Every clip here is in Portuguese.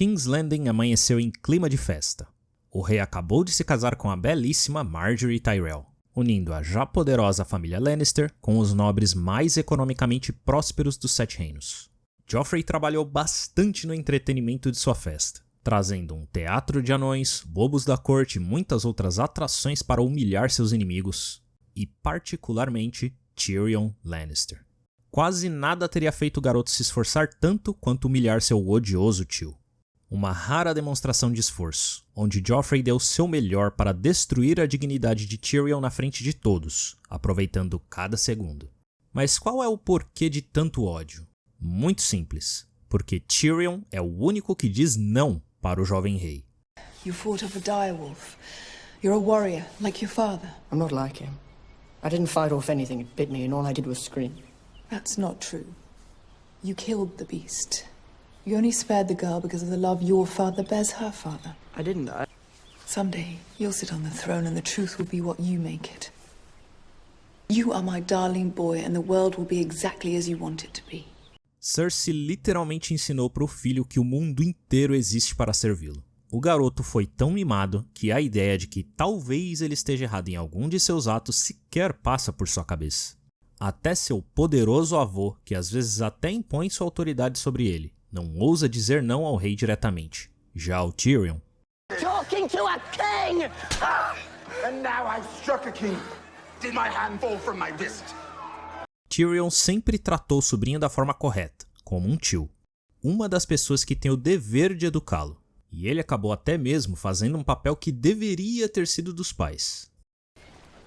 King's Landing amanheceu em clima de festa. O rei acabou de se casar com a belíssima Margaery Tyrell, unindo a já poderosa família Lannister com os nobres mais economicamente prósperos dos Sete Reinos. Joffrey trabalhou bastante no entretenimento de sua festa, trazendo um teatro de anões, bobos da corte e muitas outras atrações para humilhar seus inimigos, e particularmente Tyrion Lannister. Quase nada teria feito o garoto se esforçar tanto quanto humilhar seu odioso tio. Uma rara demonstração de esforço, onde Joffrey deu seu melhor para destruir a dignidade de Tyrion na frente de todos, aproveitando cada segundo. Mas qual é o porquê de tanto ódio? Muito simples, porque Tyrion é o único que diz não para o jovem rei. You fought off a direwolf. You're a warrior, like your father. I'm not like him. I didn't fight off anything, it bit me and all I did was scream. That's not true. You killed the beast. You only spared the girl because of the love your father bears her father. I didn't. Someday, you'll sit on the throne and the truth will be what you make it. You are my darling boy and the world will be exactly as you want it to be. Cersei literalmente ensinou para o filho que o mundo inteiro existe para servi-lo. O garoto foi tão mimado que a ideia de que talvez ele esteja errado em algum de seus atos sequer passa por sua cabeça. Até seu poderoso avô, que às vezes até impõe sua autoridade sobre ele, não ousa dizer não ao rei diretamente. Já o Tyrion... Talking to a king! And now I've struck a king. Did my hand fall from my wrist? Tyrion sempre tratou o sobrinho da forma correta, como um tio. Uma das pessoas que tem o dever de educá-lo. E ele acabou até mesmo fazendo um papel que deveria ter sido dos pais.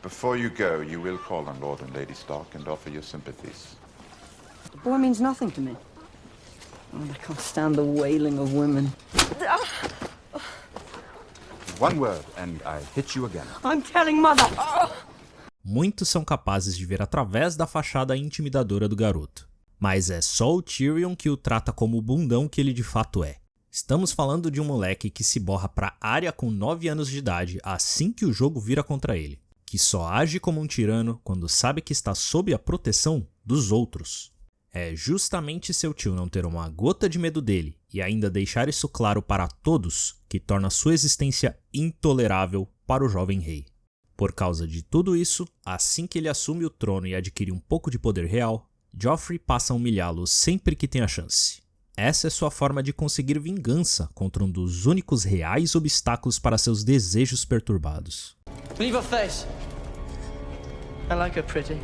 Before you go, you will call on Lord and Lady Stark and offer your sympathies. The boy means nothing to me. Oh, I can't stand the wailing of women. One word and I hit you again. I'm telling Mother! Muitos são capazes de ver através da fachada intimidadora do garoto. Mas é só o Tyrion que o trata como o bundão que ele de fato é. Estamos falando de um moleque que se borra pra Arya com 9 anos de idade assim que o jogo vira contra ele. Que só age como um tirano quando sabe que está sob a proteção dos outros. É justamente seu tio não ter uma gota de medo dele e ainda deixar isso claro para todos que torna sua existência intolerável para o jovem rei. Por causa de tudo isso, assim que ele assume o trono e adquire um pouco de poder real, Joffrey passa a humilhá-lo sempre que tem a chance. Essa é sua forma de conseguir vingança contra um dos únicos reais obstáculos para seus desejos perturbados. Leave her face. I like her pretty.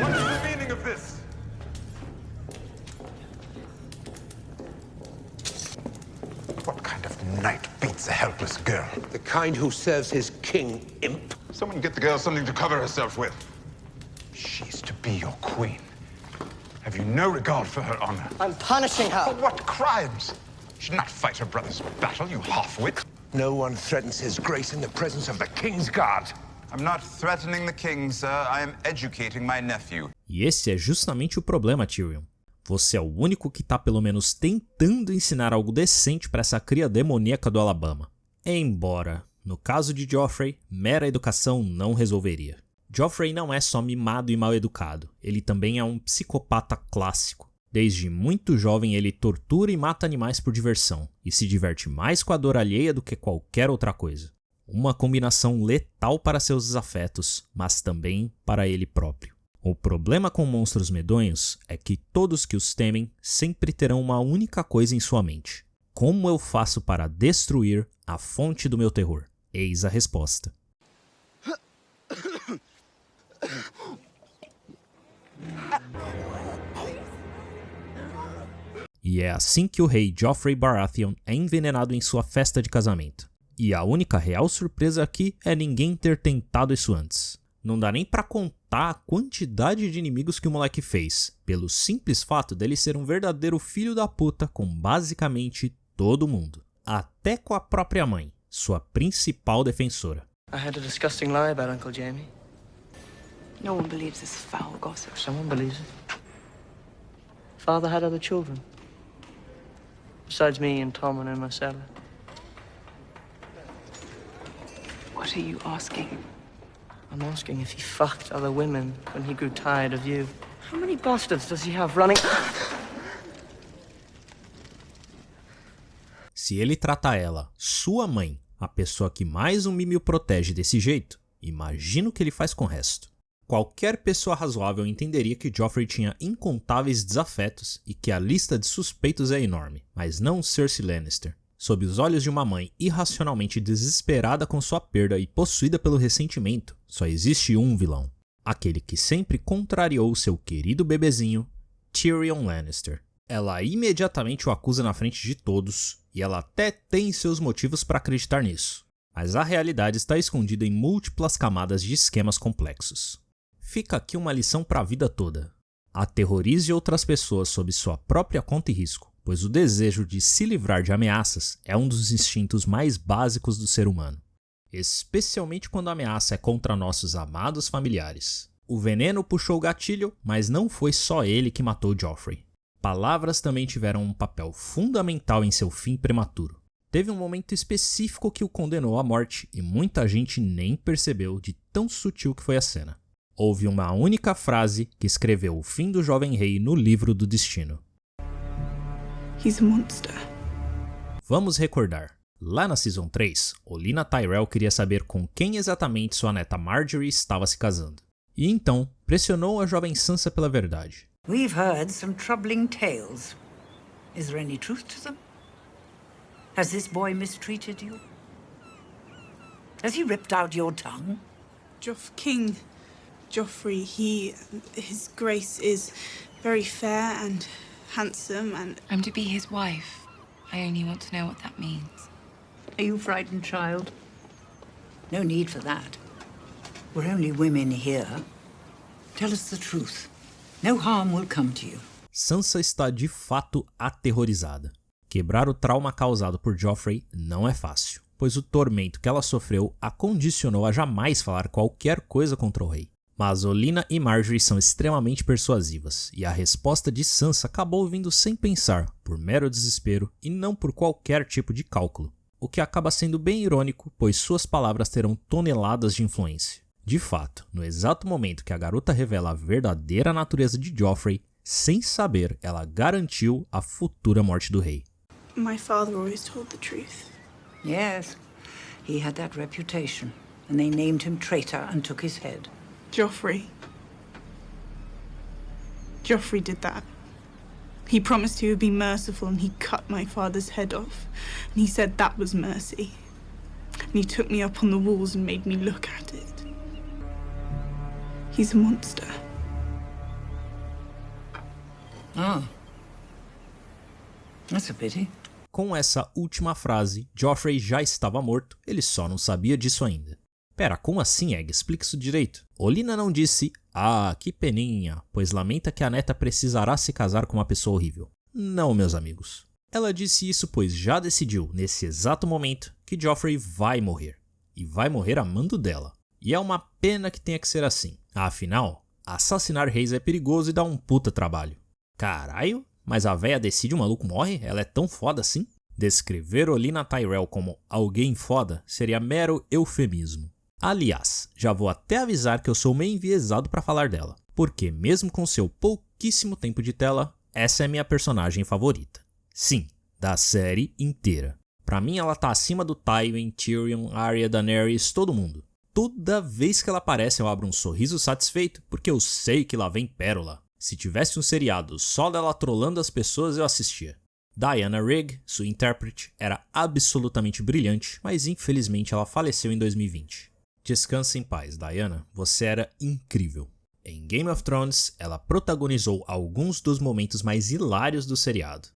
What is the meaning of this? What kind of knight beats a helpless girl? The kind who serves his king, imp. Someone get the girl something to cover herself with. She's to be your queen. Have you no regard for her honor? I'm punishing her. For what crimes? She should not fight her brother's battle, you half-wit. No one threatens his grace in the presence of the king's guard. I'm not threatening the king, sir. I am educating my nephew. E esse é justamente o problema, Tyrion. Você é o único que tá pelo menos tentando ensinar algo decente para essa cria demoníaca do Alabama. Embora, no caso de Joffrey, mera educação não resolveria. Joffrey não é só mimado e mal educado, ele também é um psicopata clássico. Desde muito jovem ele tortura e mata animais por diversão, e se diverte mais com a dor alheia do que qualquer outra coisa. Uma combinação letal para seus desafetos, mas também para ele próprio. O problema com monstros medonhos é que todos que os temem sempre terão uma única coisa em sua mente. Como eu faço para destruir a fonte do meu terror? Eis a resposta. E é assim que o rei Joffrey Baratheon é envenenado em sua festa de casamento. E a única real surpresa aqui é ninguém ter tentado isso antes. Não dá nem pra contar a quantidade de inimigos que o moleque fez, pelo simples fato dele ser um verdadeiro filho da puta com basicamente todo mundo. Até com a própria mãe, sua principal defensora. I had a disgusting lie about Uncle Jamie. No one believes this foul gossip. Someone believes it. Father had other children. Besides me and Tommen and Marcella. What are you asking? I'm asking if he fucked other women when he grew tired of you. How many bastards does he have running? Se ele trata ela, sua mãe, a pessoa que mais o mime o protege desse jeito, imagina o que ele faz com o resto. Qualquer pessoa razoável entenderia que Joffrey tinha incontáveis desafetos e que a lista de suspeitos é enorme, mas não Cersei Lannister. Sob os olhos de uma mãe irracionalmente desesperada com sua perda e possuída pelo ressentimento, só existe um vilão. Aquele que sempre contrariou seu querido bebezinho, Tyrion Lannister. Ela imediatamente o acusa na frente de todos, e ela até tem seus motivos para acreditar nisso. Mas a realidade está escondida em múltiplas camadas de esquemas complexos. Fica aqui uma lição para a vida toda. Aterrorize outras pessoas sob sua própria conta e risco, pois o desejo de se livrar de ameaças é um dos instintos mais básicos do ser humano. Especialmente quando a ameaça é contra nossos amados familiares. O veneno puxou o gatilho, mas não foi só ele que matou Joffrey. Palavras também tiveram um papel fundamental em seu fim prematuro. Teve um momento específico que o condenou à morte e muita gente nem percebeu de tão sutil que foi a cena. Houve uma única frase que escreveu o fim do jovem rei no livro do destino. He's a monster. Vamos recordar. Lá na Season 3, Olenna Tyrell queria saber com quem exatamente sua neta Margaery estava se casando. E então, pressionou a jovem Sansa pela verdade. We've heard some troubling tales. Is there any truth to them? Has this boy mistreated you? Has he ripped out your tongue? King Joffrey, his grace is very fair and handsome and... I'm to be his wife. I only want to know what that means. Are you frightened, child? No need for that. We're only women here. Tell us the truth. No harm will come to you. Sansa está de fato aterrorizada. Quebrar o trauma causado por Joffrey não é fácil, pois o tormento que ela sofreu a condicionou a jamais falar qualquer coisa contra o rei. Mas Olenna e Margaery são extremamente persuasivas, e a resposta de Sansa acabou vindo sem pensar, por mero desespero e não por qualquer tipo de cálculo. O que acaba sendo bem irônico, pois suas palavras terão toneladas de influência. De fato, no exato momento que a garota revela a verdadeira natureza de Joffrey, sem saber, ela garantiu a futura morte do rei. My father always told the truth. Yes, he had that reputation, and they named him traitor and took his head. Joffrey did that. He promised he would be merciful and he cut my father's head off. And he said that was mercy. And he took me up on the walls and made me look at it. He's a monster. Oh. That's a pity. Com essa última frase, Joffrey já estava morto, ele só não sabia disso ainda. Pera, como assim, Egg? Explica isso direito. Olenna não disse, que peninha, pois lamenta que a neta precisará se casar com uma pessoa horrível. Não, meus amigos. Ela disse isso pois já decidiu, nesse exato momento, que Joffrey vai morrer. E vai morrer amando dela. E é uma pena que tenha que ser assim. Afinal, assassinar reis é perigoso e dá um puta trabalho. Caralho, mas a véia decide o maluco morre? Ela é tão foda assim? Descrever Olenna Tyrell como alguém foda seria mero eufemismo. Aliás, já vou até avisar que eu sou meio enviesado pra falar dela, porque mesmo com seu pouquíssimo tempo de tela, essa é minha personagem favorita. Sim, da série inteira. Pra mim ela tá acima do Tywin, Tyrion, Arya, Daenerys, todo mundo. Toda vez que ela aparece eu abro um sorriso satisfeito, porque eu sei que lá vem pérola. Se tivesse um seriado só dela trollando as pessoas eu assistia. Diana Rigg, sua intérprete, era absolutamente brilhante, mas infelizmente ela faleceu em 2020. Descanse em paz, Diana, você era incrível. Em Game of Thrones, ela protagonizou alguns dos momentos mais hilários do seriado.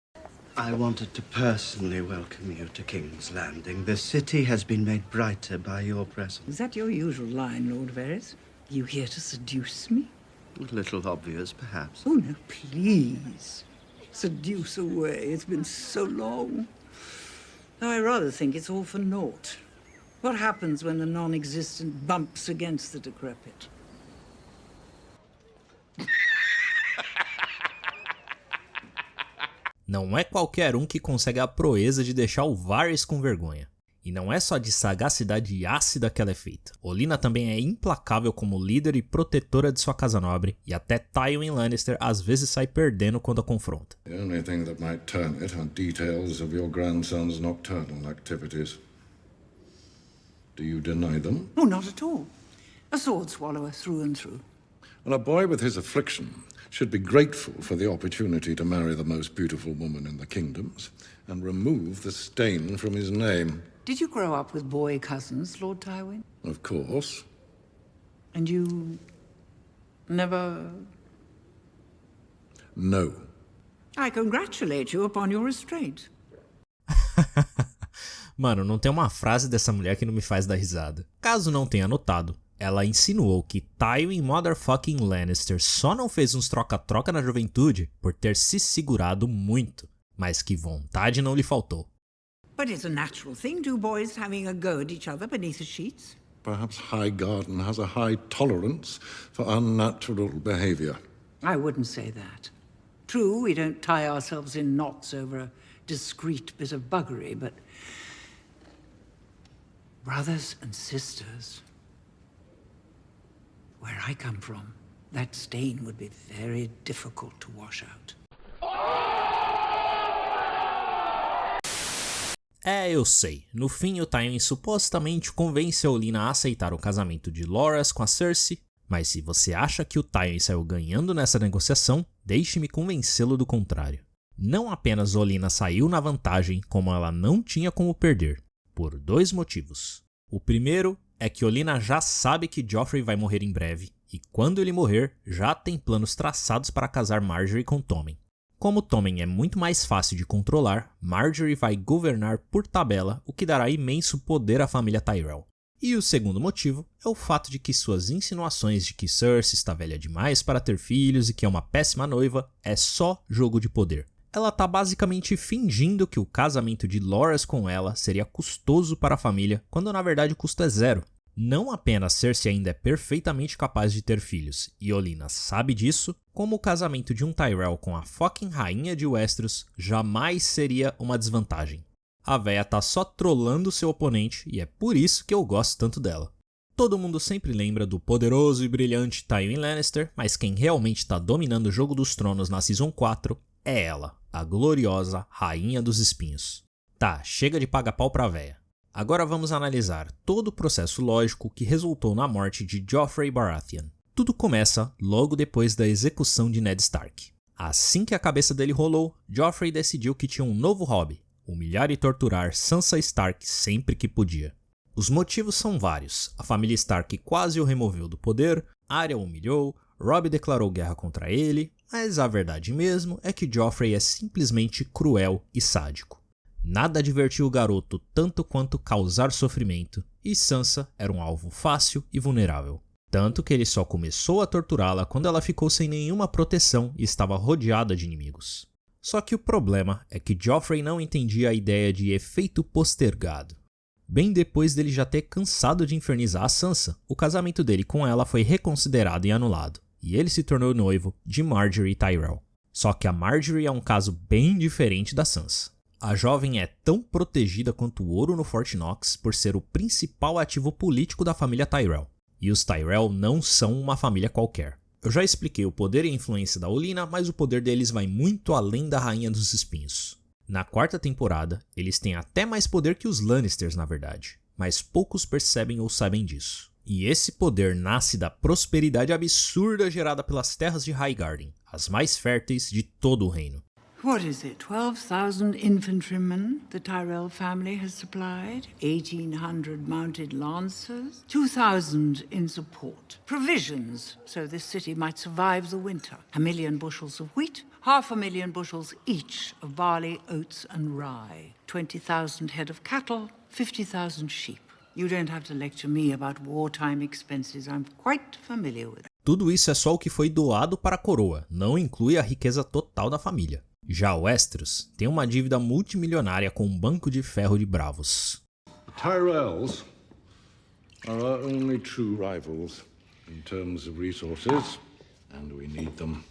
I wanted to personally welcome you to King's Landing. The city has been made brighter by your presence. Is that your usual line, Lord Varys? You here to seduce me? A little obvious, perhaps. Oh, no, please. Seduce away. It's been so long. Though I rather think it's all for naught. What happens when the non-existent bumps against the decrepit? Não é qualquer um que consegue a proeza de deixar o Varys com vergonha. E não é só de sagacidade ácida que ela é feita. Olenna também é implacável como líder e protetora de sua casa nobre, e até Tywin Lannister às vezes sai perdendo quando a confronta. The only thing that might turn it are details of your grandson's nocturnal activities. Do you deny them? Oh, not at all. A sword swallower through and through. And a boy with his affliction should be grateful for the opportunity to marry the most beautiful woman in the kingdoms and remove the stain from his name. Did you grow up with boy cousins, Lord Tywin? Of course. And you never... No. I congratulate you upon your restraint. Mano, não tem uma frase dessa mulher que não me faz dar risada. Caso não tenha notado, ela insinuou que Tywin motherfucking Lannister só não fez uns troca-troca na juventude por ter se segurado muito, mas que vontade não lhe faltou. But it's a natural thing, two boys having a go at each other beneath the sheets. Perhaps Highgarden has a high tolerance for unnatural behavior. I wouldn't say that. True, we don't tie ourselves in knots over a discreet bit of buggery, but... brothers and sisters... where I come from, that stain would be very difficult to wash out. Eu sei. No fim, o Tywin supostamente convence a Olenna a aceitar o casamento de Loras com a Cersei, mas se você acha que o Tywin saiu ganhando nessa negociação, deixe-me convencê-lo do contrário. Não apenas Olenna saiu na vantagem, como ela não tinha como perder, por dois motivos. O primeiro é que Olenna já sabe que Joffrey vai morrer em breve, e quando ele morrer, já tem planos traçados para casar Margaery com Tommen. Como Tommen é muito mais fácil de controlar, Margaery vai governar por tabela, o que dará imenso poder à família Tyrell. E o segundo motivo é o fato de que suas insinuações de que Cersei está velha demais para ter filhos e que é uma péssima noiva é só jogo de poder. Ela tá basicamente fingindo que o casamento de Loras com ela seria custoso para a família, quando na verdade o custo é zero. Não apenas Cersei ainda é perfeitamente capaz de ter filhos, e Olenna sabe disso, como o casamento de um Tyrell com a fucking rainha de Westeros jamais seria uma desvantagem. A véia tá só trollando seu oponente e é por isso que eu gosto tanto dela. Todo mundo sempre lembra do poderoso e brilhante Tywin Lannister, mas quem realmente tá dominando o Jogo dos Tronos na Season 4 é ela, a gloriosa Rainha dos Espinhos. Tá, chega de pagar pau pra véia. Agora vamos analisar todo o processo lógico que resultou na morte de Joffrey Baratheon. Tudo começa logo depois da execução de Ned Stark. Assim que a cabeça dele rolou, Joffrey decidiu que tinha um novo hobby: humilhar e torturar Sansa Stark sempre que podia. Os motivos são vários. A família Stark quase o removeu do poder, Arya o humilhou, Robb declarou guerra contra ele, mas a verdade mesmo é que Joffrey é simplesmente cruel e sádico. Nada divertiu o garoto tanto quanto causar sofrimento, e Sansa era um alvo fácil e vulnerável. Tanto que ele só começou a torturá-la quando ela ficou sem nenhuma proteção e estava rodeada de inimigos. Só que o problema é que Joffrey não entendia a ideia de efeito postergado. Bem depois dele já ter cansado de infernizar a Sansa, o casamento dele com ela foi reconsiderado e anulado, e ele se tornou noivo de Margaery Tyrell. Só que a Margaery é um caso bem diferente da Sansa. A jovem é tão protegida quanto o ouro no Fort Knox por ser o principal ativo político da família Tyrell. E os Tyrell não são uma família qualquer. Eu já expliquei o poder e a influência da Olenna, mas o poder deles vai muito além da Rainha dos Espinhos. Na quarta temporada, eles têm até mais poder que os Lannisters, na verdade, mas poucos percebem ou sabem disso. E esse poder nasce da prosperidade absurda gerada pelas terras de Highgarden, as mais férteis de todo o reino. What is it, 12,000 infantrymen the Tyrell family has supplied? 1,800 mounted lancers? 2,000 in support. Provisions, so this city might survive the winter. 1 million bushels of wheat, 500,000 bushels each of barley, oats and rye. 20,000 head of cattle, 50,000 sheep. You don't have to lecture me about wartime expenses. I'm quite familiar with it. Tudo isso é só o que foi doado para a coroa, não inclui a riqueza total da família. Já Westeros tem uma dívida multimilionária com um banco de ferro de bravos. The Tyrells are our only true rivals in terms of resources, and we need them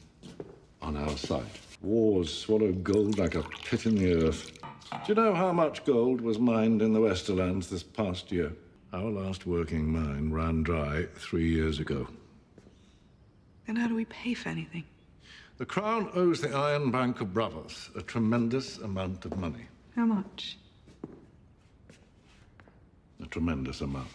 on our side. Wars swallow gold like a pit in the earth. Do you know how much gold was mined in the Westerlands this past year? Our last working mine ran dry 3 years ago. Then how do we pay for anything? The Crown owes the Iron Bank of Bravos a tremendous amount of money. How much? A tremendous amount.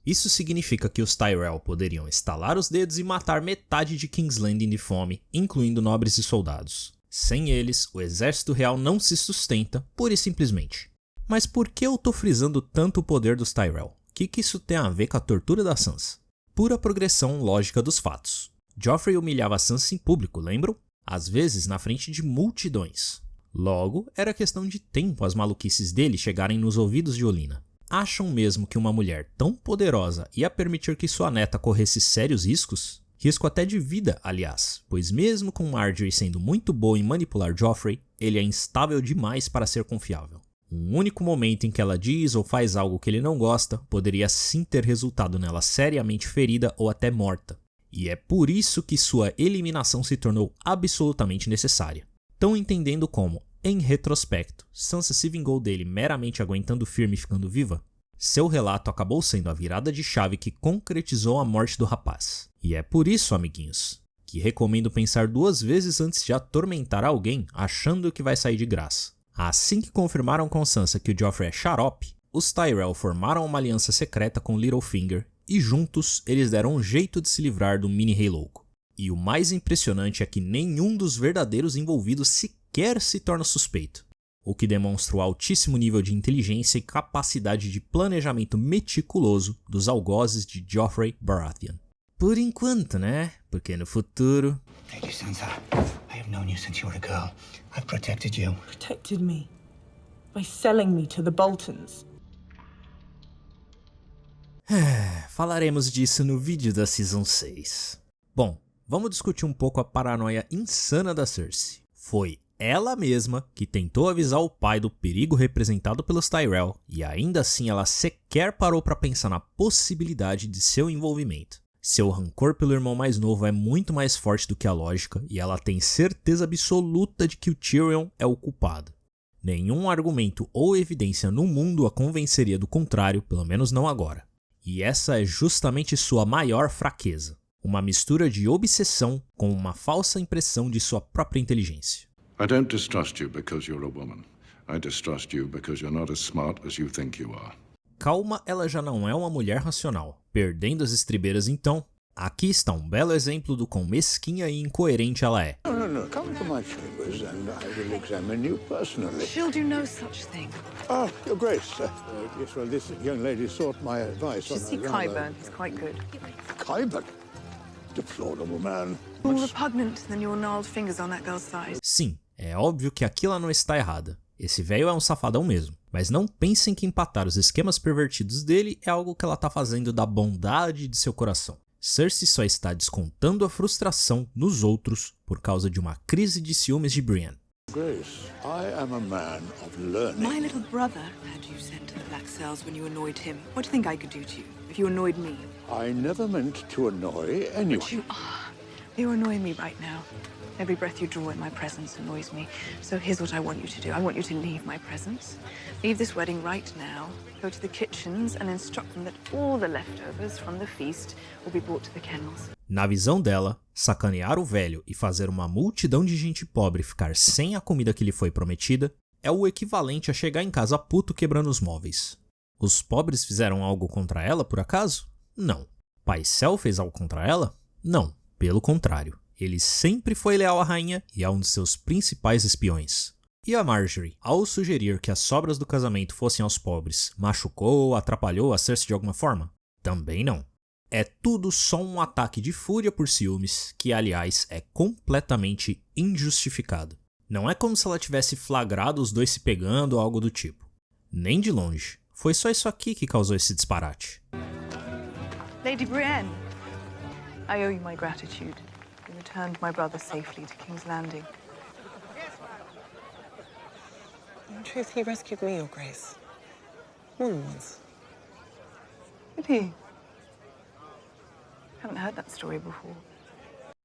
Isso significa que os Tyrell poderiam estalar os dedos e matar metade de King's Landing de fome, incluindo nobres e soldados. Sem eles, o exército real não se sustenta, pura e simplesmente. Mas por que eu tô frisando tanto o poder dos Tyrell? O que isso tem a ver com a tortura da Sansa? Pura progressão lógica dos fatos. Joffrey humilhava Sansa em público, lembram? Às vezes na frente de multidões. Logo, era questão de tempo as maluquices dele chegarem nos ouvidos de Olenna. Acham mesmo que uma mulher tão poderosa ia permitir que sua neta corresse sérios riscos? Risco até de vida, aliás, pois mesmo com Margaery sendo muito boa em manipular Joffrey, ele é instável demais para ser confiável. Um único momento em que ela diz ou faz algo que ele não gosta poderia sim ter resultado nela seriamente ferida ou até morta. E é por isso que sua eliminação se tornou absolutamente necessária. Tão entendendo como, em retrospecto, Sansa se vingou dele meramente aguentando firme e ficando viva? Seu relato acabou sendo a virada de chave que concretizou a morte do rapaz. E é por isso, amiguinhos, que recomendo pensar 2 vezes antes de atormentar alguém achando que vai sair de graça. Assim que confirmaram com Sansa que o Joffrey é xarope, os Tyrell formaram uma aliança secreta com Littlefinger e juntos eles deram um jeito de se livrar do mini rei louco. E o mais impressionante é que nenhum dos verdadeiros envolvidos sequer se torna suspeito, o que demonstra o altíssimo nível de inteligência e capacidade de planejamento meticuloso dos algozes de Joffrey Baratheon. Por enquanto, né? Porque no futuro... Lady Sansa, I have known you since you were a girl. I've protected you. Protected me by selling me to the Boltons. Falaremos disso no vídeo da Season 6. Bom, vamos discutir um pouco a paranoia insana da Cersei. Foi ela mesma que tentou avisar o pai do perigo representado pelos Tyrell e ainda assim ela sequer parou para pensar na possibilidade de seu envolvimento. Seu rancor pelo irmão mais novo é muito mais forte do que a lógica e ela tem certeza absoluta de que o Tyrion é o culpado. Nenhum argumento ou evidência no mundo a convenceria do contrário, pelo menos não agora. E essa é justamente sua maior fraqueza. Uma mistura de obsessão com uma falsa impressão de sua própria inteligência. I don't distrust you because you're a woman. I distrust you because you're not as smart as you think you are. Calma, ela já não é uma mulher racional. Perdendo as estribeiras então, aqui está um belo exemplo do quão mesquinha e incoerente ela é. No. Come to my chambers and I will examine you personally. She'll do no such thing. Ah, Your Grace. Yes, well, this young lady sought my advice on She's see Qyburn. He's quite good. Qyburn? Deplorable man. More repugnant than your gnarled fingers on that girl's thighs. Sim, é óbvio que aqui ela não está errada. Esse velho é um safadão mesmo. Mas não pensem que empatar os esquemas pervertidos dele é algo que ela está fazendo da bondade de seu coração. Cersei só está descontando a frustração nos outros por causa de uma crise de ciúmes de Brienne. Grace, I am a man of learning. My little brother had you sent to the Black Cells when you annoyed him. What do you think I could do to you if you annoyed me? I never meant to annoy anyone. But you are. You're annoying me right now. Every breath you draw in my presence annoys me. So here's what I want you to do. I want you to leave my presence. Leave this wedding right now. Go to the kitchens and instruct them that all the leftovers from the feast will be brought to the kennels. Na visão dela, sacanear o velho e fazer uma multidão de gente pobre ficar sem a comida que lhe foi prometida é o equivalente a chegar em casa puto quebrando os móveis. Os pobres fizeram algo contra ela, por acaso? Não. Pycelle fez algo contra ela? Não. Pelo contrário. Ele sempre foi leal à rainha e é um de seus principais espiões. E a Margaery, ao sugerir que as sobras do casamento fossem aos pobres, machucou ou atrapalhou a Cersei de alguma forma? Também não. É tudo só um ataque de fúria por ciúmes, que aliás é completamente injustificado. Não é como se ela tivesse flagrado os dois se pegando ou algo do tipo. Nem de longe. Foi só isso aqui que causou esse disparate. Lady Brienne, I owe you my gratitude. You returned my brother safely to King's Landing. In truth, he rescued me, Your Grace. More than once. Did he? Haven't heard that story before.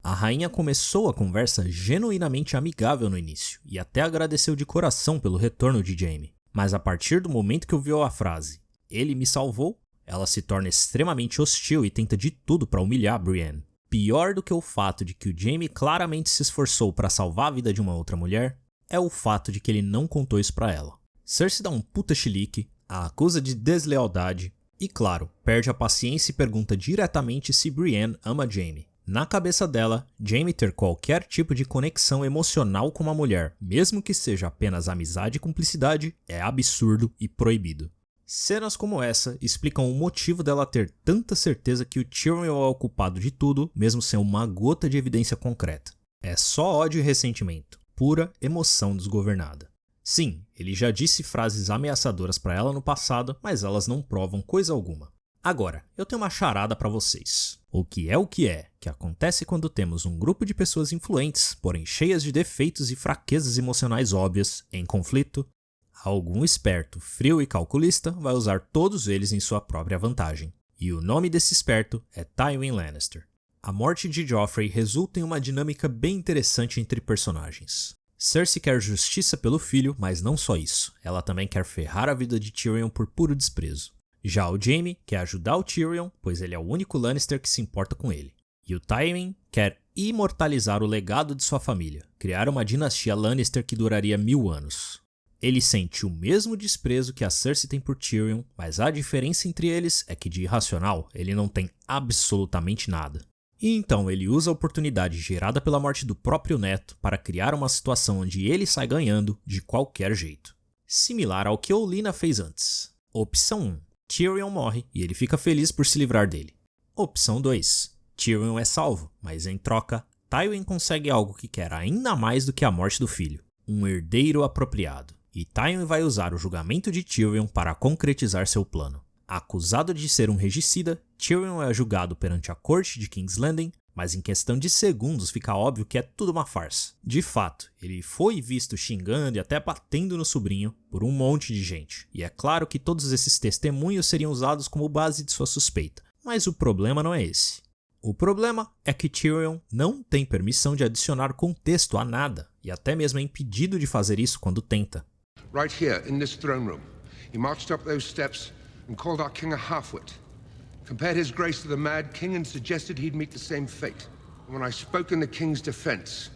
A rainha começou a conversa genuinamente amigável no início e até agradeceu de coração pelo retorno de Jaime. Mas a partir do momento que ouviu a frase "ele me salvou", ela se torna extremamente hostil e tenta de tudo para humilhar Brienne. Pior do que o fato de que o Jaime claramente se esforçou para salvar a vida de uma outra mulher, é o fato de que ele não contou isso para ela. Cersei dá um puta chilique, a acusa de deslealdade e, claro, perde a paciência e pergunta diretamente se Brienne ama Jaime. Na cabeça dela, Jaime ter qualquer tipo de conexão emocional com uma mulher, mesmo que seja apenas amizade e cumplicidade, é absurdo e proibido. Cenas como essa explicam o motivo dela ter tanta certeza que o Tyrion é o culpado de tudo, mesmo sem uma gota de evidência concreta. É só ódio e ressentimento, pura emoção desgovernada. Sim, ele já disse frases ameaçadoras para ela no passado, mas elas não provam coisa alguma. Agora, eu tenho uma charada para vocês. O que é que acontece quando temos um grupo de pessoas influentes, porém cheias de defeitos e fraquezas emocionais óbvias, em conflito? Algum esperto, frio e calculista vai usar todos eles em sua própria vantagem. E o nome desse esperto é Tywin Lannister. A morte de Joffrey resulta em uma dinâmica bem interessante entre personagens. Cersei quer justiça pelo filho, mas não só isso. Ela também quer ferrar a vida de Tyrion por puro desprezo. Já o Jaime quer ajudar o Tyrion, pois ele é o único Lannister que se importa com ele. E o Tywin quer imortalizar o legado de sua família, criar uma dinastia Lannister que duraria 1000 anos. Ele sente o mesmo desprezo que a Cersei tem por Tyrion, mas a diferença entre eles é que de irracional ele não tem absolutamente nada. E então ele usa a oportunidade gerada pela morte do próprio neto para criar uma situação onde ele sai ganhando de qualquer jeito. Similar ao que Olenna fez antes. Opção 1. Tyrion morre e ele fica feliz por se livrar dele. Opção 2. Tyrion é salvo, mas em troca, Tywin consegue algo que quer ainda mais do que a morte do filho. Um herdeiro apropriado. E Tywin vai usar o julgamento de Tyrion para concretizar seu plano. Acusado de ser um regicida, Tyrion é julgado perante a corte de King's Landing, mas em questão de segundos fica óbvio que é tudo uma farsa. De fato, ele foi visto xingando e até batendo no sobrinho por um monte de gente. E é claro que todos esses testemunhos seriam usados como base de sua suspeita. Mas o problema não é esse. O problema é que Tyrion não tem permissão de adicionar contexto a nada, e até mesmo é impedido de fazer isso quando tenta. Right here, in this throne room, he marched up those steps and called our king a half-wit. Compared his grace to the Mad King and suggested he'd meet the same fate. And when I spoke in the king's defense,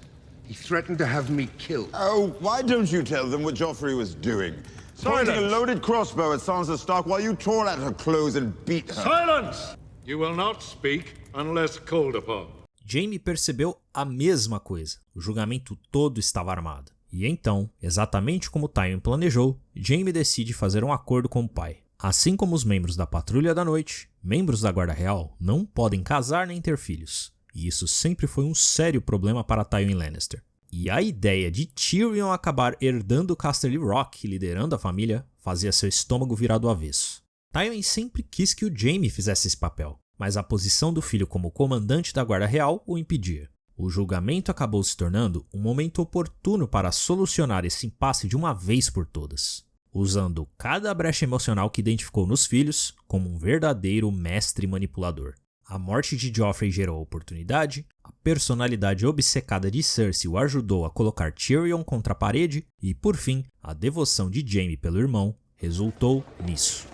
he threatened to have me killed. Oh, why don't you tell them what Joffrey was doing? Pointing a loaded crossbow at Sansa Stark while you tore at her clothes and beat her. Silence! You will not speak unless called upon. Jaime percebeu a mesma coisa. O julgamento todo estava armado. E então, exatamente como Tywin planejou, Jaime decide fazer um acordo com o pai. Assim como os membros da Patrulha da Noite, membros da Guarda Real não podem casar nem ter filhos. E isso sempre foi um sério problema para Tywin Lannister. E a ideia de Tyrion acabar herdando Casterly Rock e liderando a família fazia seu estômago virar do avesso. Tywin sempre quis que o Jaime fizesse esse papel, mas a posição do filho como comandante da Guarda Real o impedia. O julgamento acabou se tornando um momento oportuno para solucionar esse impasse de uma vez por todas, usando cada brecha emocional que identificou nos filhos como um verdadeiro mestre manipulador. A morte de Joffrey gerou a oportunidade, a personalidade obcecada de Cersei o ajudou a colocar Tyrion contra a parede e, por fim, a devoção de Jaime pelo irmão resultou nisso.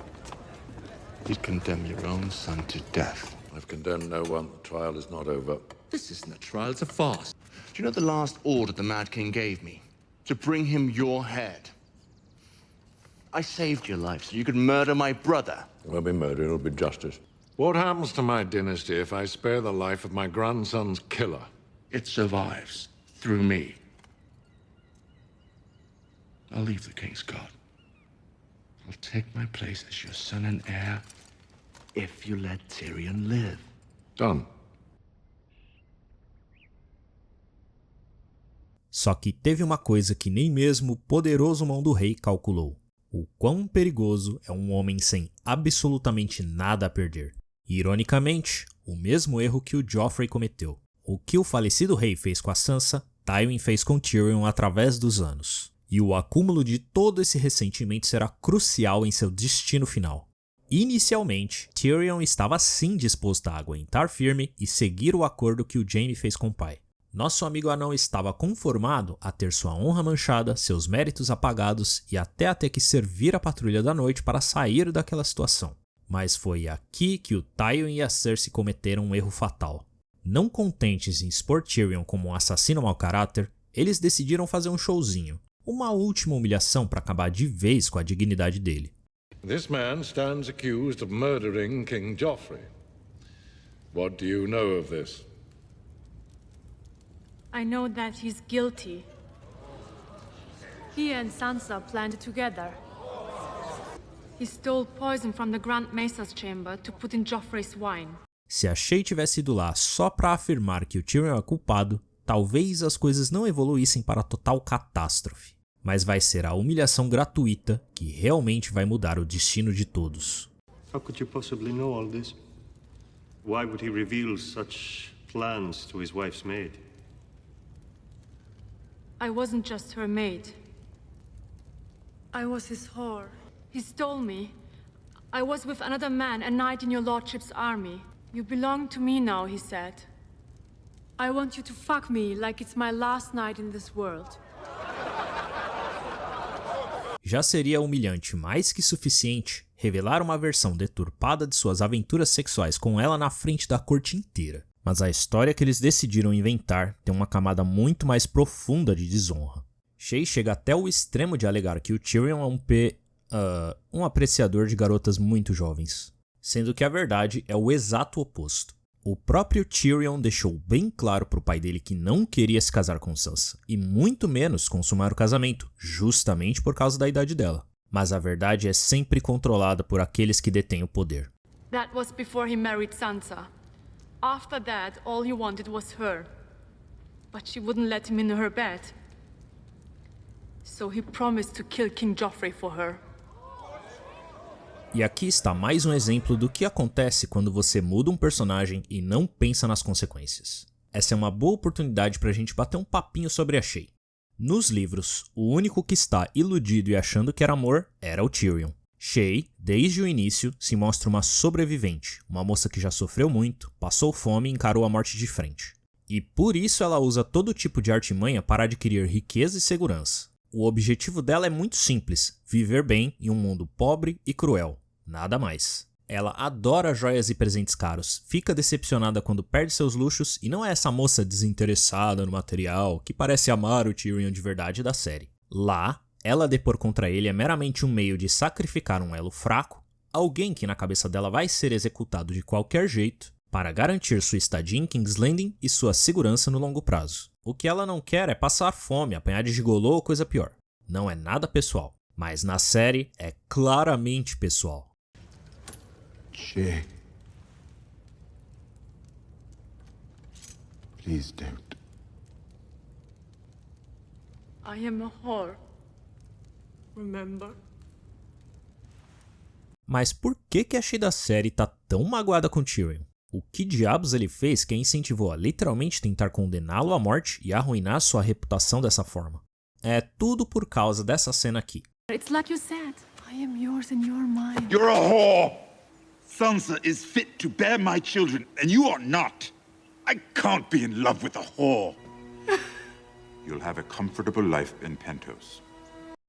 You'd condemn your own son to death. I've condemned no one. The trial is not over. This isn't a trial, it's a farce. Do you know the last order the Mad King gave me? To bring him your head. I saved your life so you could murder my brother. It won't be murder, it'll be justice. What happens to my dynasty if I spare the life of my grandson's killer? It survives through me. I'll leave the King's Guard. I'll take my place as your son and heir if you let Tyrion live. Done. Só que teve uma coisa que nem mesmo o poderoso mão do rei calculou. O quão perigoso é um homem sem absolutamente nada a perder. Ironicamente, o mesmo erro que o Joffrey cometeu. O que o falecido rei fez com a Sansa, Tywin fez com Tyrion através dos anos. E o acúmulo de todo esse ressentimento será crucial em seu destino final. Inicialmente, Tyrion estava sim disposto a aguentar firme e seguir o acordo que o Jaime fez com o pai. Nosso amigo anão estava conformado a ter sua honra manchada, seus méritos apagados e até a ter que servir a Patrulha da Noite para sair daquela situação. Mas foi aqui que o Tywin e a Cersei cometeram um erro fatal. Não contentes em expor Tyrion como um assassino mau caráter, eles decidiram fazer um showzinho, uma última humilhação para acabar de vez com a dignidade dele. This man stands accused of murdering King Joffrey. What do you know of this? I know that he's guilty. He and Sansa planned together. He stole poison from the Grand Mesa's chamber to put in Joffrey's wine. Se a Shae tivesse ido lá só para afirmar que o Tyrion é culpado, talvez as coisas não evoluíssem para a total catástrofe. Mas vai ser a humilhação gratuita que realmente vai mudar o destino de todos. How could you possibly know all this? Why would he reveal such plans to his wife's maid? I wasn't just her maid. I was his whore. He stole me. I was with another man, a knight in your lordship's army. You belong to me now, he said. I want you to fuck me like it's my last night in this world. Já seria humilhante mais que suficiente revelar uma versão deturpada de suas aventuras sexuais com ela na frente da corte inteira. Mas a história que eles decidiram inventar tem uma camada muito mais profunda de desonra. Shae chega até o extremo de alegar que o Tyrion é um apreciador de garotas muito jovens, sendo que a verdade é o exato oposto. O próprio Tyrion deixou bem claro pro pai dele que não queria se casar com Sansa, e muito menos consumar o casamento, justamente por causa da idade dela. Mas a verdade é sempre controlada por aqueles que detêm o poder. That was before he married Sansa. After that, all he wanted was her. But she wouldn't let him in her bed. So he promised to kill King Joffrey for her. E aqui está mais um exemplo do que acontece quando você muda um personagem e não pensa nas consequências. Essa é uma boa oportunidade pra gente bater um papinho sobre a Shae. Nos livros, o único que está iludido e achando que era amor era o Tyrion. Shae, desde o início, se mostra uma sobrevivente, uma moça que já sofreu muito, passou fome e encarou a morte de frente. E por isso ela usa todo tipo de artimanha para adquirir riqueza e segurança. O objetivo dela é muito simples, viver bem em um mundo pobre e cruel, nada mais. Ela adora joias e presentes caros, fica decepcionada quando perde seus luxos e não é essa moça desinteressada no material que parece amar o Tyrion de verdade da série. Lá, ela depor contra ele é meramente um meio de sacrificar um elo fraco, alguém que na cabeça dela vai ser executado de qualquer jeito, para garantir sua estadia em King's Landing e sua segurança no longo prazo. O que ela não quer é passar fome, apanhar de gigolô ou coisa pior. Não é nada pessoal, mas na série é claramente pessoal. Shae. Please don't. I am a whore. Remember? Mas por que a Shae da série tá tão magoada com Tyrion? O que diabos ele fez que a incentivou a literalmente tentar condená-lo à morte e arruinar sua reputação dessa forma? É tudo por causa dessa cena aqui. It's like you said. I am yours and you're mine. You're a whore! Sansa is fit to bear my children, and you are not. I can't be in love with a whore. You'll have a comfortable life in Pentos.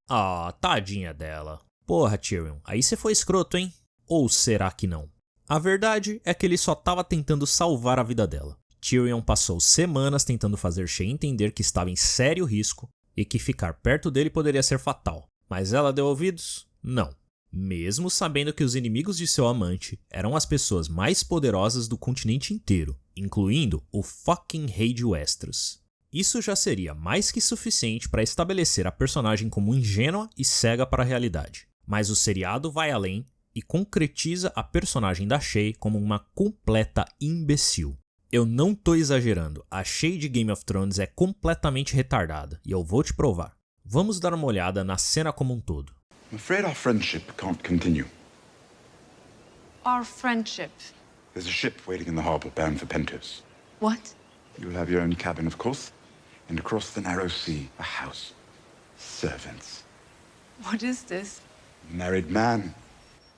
Ah, tadinha dela. Porra, Tyrion, aí você foi escroto, hein? Ou será que não? A verdade é que ele só tava tentando salvar a vida dela. Tyrion passou semanas tentando fazer Shae entender que estava em sério risco e que ficar perto dele poderia ser fatal. Mas ela deu ouvidos? Não. Mesmo sabendo que os inimigos de seu amante eram as pessoas mais poderosas do continente inteiro, incluindo o fucking rei de Westeros. Isso já seria mais que suficiente para estabelecer a personagem como ingênua e cega para a realidade. Mas o seriado vai além e concretiza a personagem da Shae como uma completa imbecil. Eu não tô exagerando, a Shae de Game of Thrones é completamente retardada, e eu vou te provar. Vamos dar uma olhada na cena como um todo. I'm afraid our friendship can't continue. Our friendship. There's a ship waiting in the harbor bound for Pentos. What? You'll have your own cabin, of course, and across the narrow sea, a house. Servants. What is this? Married man.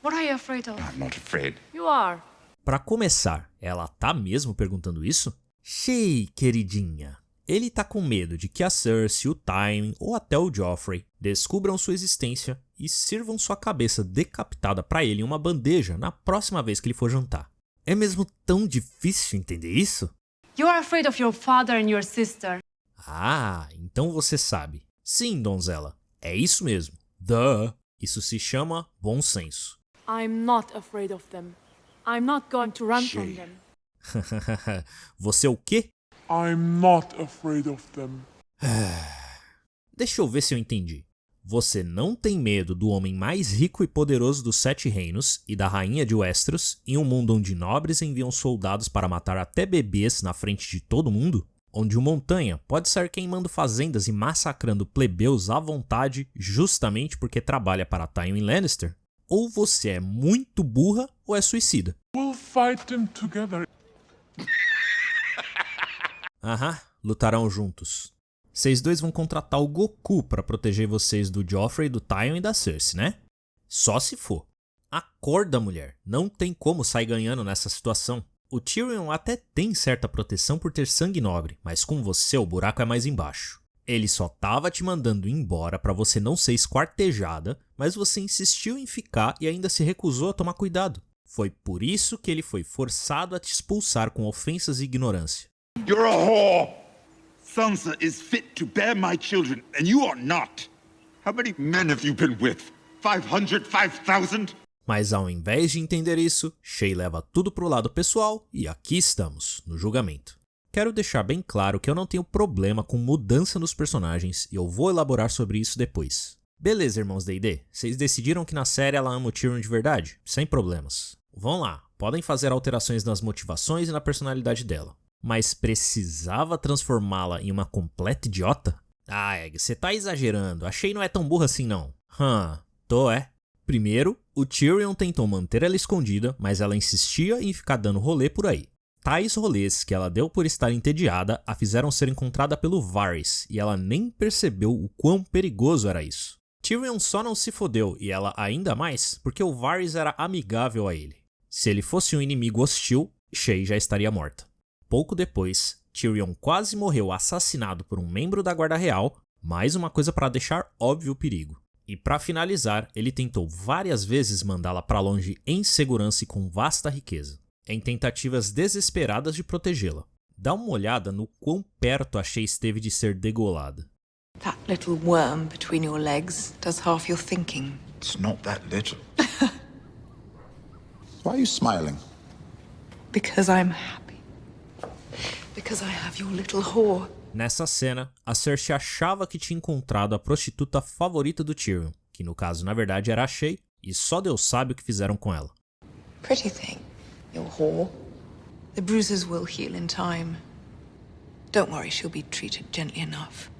What are you afraid of? I'm not afraid. You are. Pra começar, ela tá mesmo perguntando isso? Shay, queridinha. Ele tá com medo de que a Cersei, o Tywin ou até o Joffrey descubram sua existência e sirvam sua cabeça decapitada pra ele em uma bandeja na próxima vez que ele for jantar. É mesmo tão difícil entender isso? You are afraid of your father and your sister. Ah, então você sabe. Sim, donzela. É isso mesmo. Duh. Isso se chama bom senso. I'm not afraid of them. I'm not going to run from them. Você o quê? I'm not afraid of them. Deixa eu ver se eu entendi. Você não tem medo do homem mais rico e poderoso dos 7 reinos e da rainha de Westeros em um mundo onde nobres enviam soldados para matar até bebês na frente de todo mundo? Onde o Montanha pode sair queimando fazendas e massacrando plebeus à vontade justamente porque trabalha para Tywin Lannister? Ou você é muito burra ou é suicida? We'll fight them together. Aham, lutarão juntos. Vocês dois vão contratar o Goku para proteger vocês do Joffrey, do Tywin e da Cersei, né? Só se for. Acorda, mulher. Não tem como sair ganhando nessa situação. O Tyrion até tem certa proteção por ter sangue nobre, mas com você o buraco é mais embaixo. Ele só tava te mandando embora para você não ser esquartejada, mas você insistiu em ficar e ainda se recusou a tomar cuidado. Foi por isso que ele foi forçado a te expulsar com ofensas e ignorância. You're a whore! Sansa is fit to bear my children, and you are not. How many men have you been with? 500? 5,000? Mas ao invés de entender isso, Shay leva tudo pro lado pessoal e aqui estamos, no julgamento. Quero deixar bem claro que eu não tenho problema com mudança nos personagens e eu vou elaborar sobre isso depois. Beleza, irmãos D&D, vocês decidiram que na série ela ama o Tyrion de verdade? Sem problemas. Vão lá, podem fazer alterações nas motivações e na personalidade dela. Mas precisava transformá-la em uma completa idiota? Ah, Egg, você tá exagerando, a Shay não é tão burra assim não. Tô é. Primeiro, o Tyrion tentou manter ela escondida, mas ela insistia em ficar dando rolê por aí. Tais rolês que ela deu por estar entediada a fizeram ser encontrada pelo Varys, e ela nem percebeu o quão perigoso era isso. Tyrion só não se fodeu, e ela ainda mais, porque o Varys era amigável a ele. Se ele fosse um inimigo hostil, Shay já estaria morta. Pouco depois, Tyrion quase morreu assassinado por um membro da Guarda Real, mais uma coisa para deixar óbvio o perigo. E para finalizar, ele tentou várias vezes mandá-la para longe em segurança e com vasta riqueza, em tentativas desesperadas de protegê-la. Dá uma olhada no quão perto a Shay esteve de ser degolada. That little worm between your legs does half your thinking. It's not that little. Why are you smiling? Because I'm happy. Because I have your little whore. Nessa cena, a Cersei achava que tinha encontrado a prostituta favorita do Tyrion, que no caso na verdade era a Shay, e só Deus sabe o que fizeram com ela. Pretty thing, your whore. The bruises will heal in time. Don't worry, she'll be treated gently enough.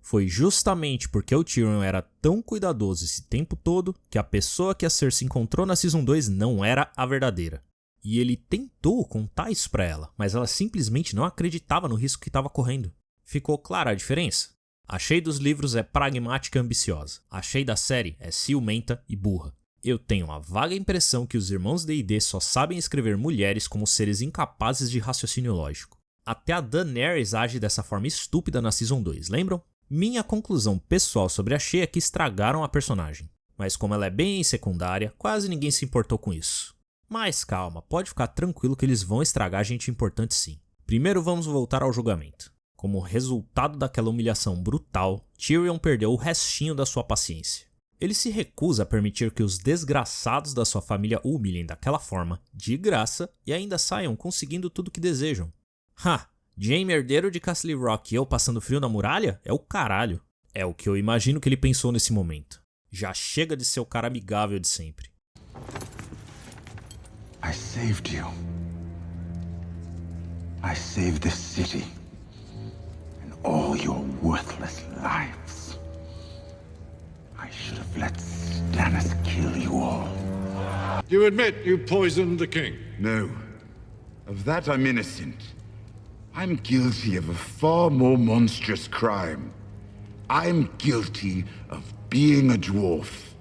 Foi justamente porque o Tyrion era tão cuidadoso esse tempo todo que a pessoa que a Cersei encontrou na Season 2 não era a verdadeira. E ele tentou contar isso pra ela, mas ela simplesmente não acreditava no risco que estava correndo. Ficou clara a diferença? A Shay dos livros é pragmática e ambiciosa. A Shay da série é ciumenta e burra. Eu tenho uma vaga impressão que os irmãos D&D só sabem escrever mulheres como seres incapazes de raciocínio lógico. Até a Daenerys age dessa forma estúpida na Season 2, lembram? Minha conclusão pessoal sobre a Shay é que estragaram a personagem. Mas como ela é bem secundária, quase ninguém se importou com isso. Mas calma, pode ficar tranquilo que eles vão estragar gente importante sim. Primeiro vamos voltar ao julgamento. Como resultado daquela humilhação brutal, Tyrion perdeu o restinho da sua paciência. Ele se recusa a permitir que os desgraçados da sua família o humilhem daquela forma, de graça, e ainda saiam conseguindo tudo que desejam. Jaime herdeiro de Castle Rock e eu passando frio na muralha? É o caralho. É o que eu imagino que ele pensou nesse momento. Já chega de ser o cara amigável de sempre. I saved you. I saved this city. And all your worthless lives. I should have let Stannis kill you all. You admit you poisoned the king? No. Of that I'm innocent. I'm guilty of a far more monstrous crime. I'm guilty of being a dwarf.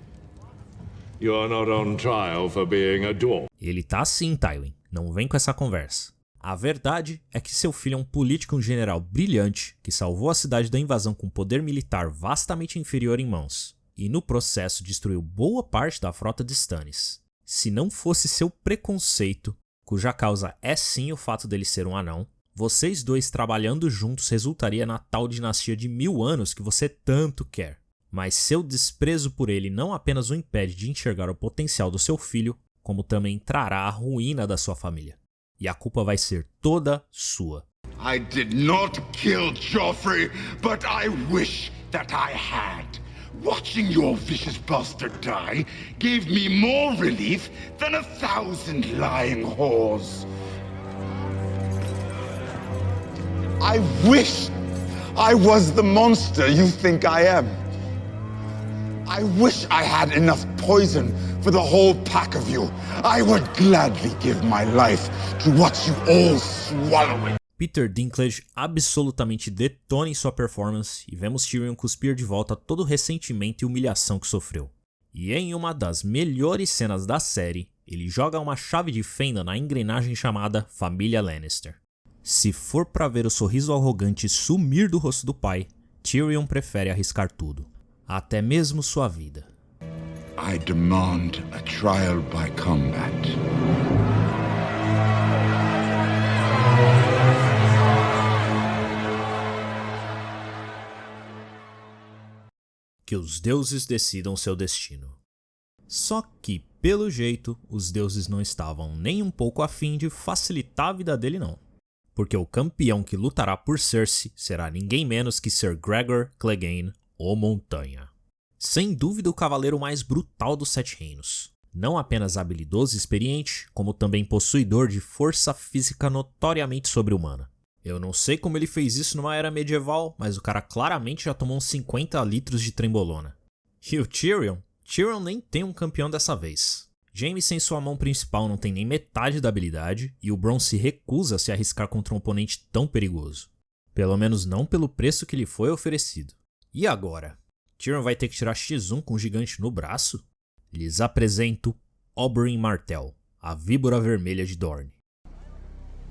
You're not on trial for being a dwarf. Ele tá sim, Tywin. Não vem com essa conversa. A verdade é que seu filho é um político e um general brilhante que salvou a cidade da invasão com poder militar vastamente inferior em mãos, e no processo destruiu boa parte da frota de Stannis. Se não fosse seu preconceito, cuja causa é sim o fato dele ser um anão, vocês dois trabalhando juntos resultaria na tal dinastia de 1000 anos que você tanto quer. Mas seu desprezo por ele não apenas o impede de enxergar o potencial do seu filho, como também trará a ruína da sua família. E a culpa vai ser toda sua. I did not kill Joffrey, but I wish that I had. Watching your vicious bastard die gave me more relief than 1,000 lying whores. I wish I was the monster you think I am. I wish I had enough poison for the whole pack of you. I would gladly give my life to watch you all swallow it. Peter Dinklage absolutamente detona em sua performance e vemos Tyrion cuspir de volta todo o ressentimento e humilhação que sofreu. E em uma das melhores cenas da série, ele joga uma chave de fenda na engrenagem chamada Família Lannister. Se for pra ver o sorriso arrogante sumir do rosto do pai, Tyrion prefere arriscar tudo, até mesmo sua vida. I demand a trial by combat. Que os deuses decidam seu destino. Só que, pelo jeito, os deuses não estavam nem um pouco afim de facilitar a vida dele não. Porque o campeão que lutará por Cersei será ninguém menos que Ser Gregor Clegane, o Montanha. Sem dúvida o cavaleiro mais brutal dos Sete Reinos. Não apenas habilidoso e experiente, como também possuidor de força física notoriamente sobre-humana. Eu não sei como ele fez isso numa era medieval, mas o cara claramente já tomou uns 50 litros de trembolona. E o Tyrion? Tyrion nem tem um campeão dessa vez. Jaime sem sua mão principal não tem nem metade da habilidade, e o Bronn se recusa a se arriscar contra um oponente tão perigoso. Pelo menos não pelo preço que lhe foi oferecido. E agora? Tyrion vai ter que tirar X1 com o gigante no braço? Lhes apresento Oberyn Martell, a víbora vermelha de Dorne.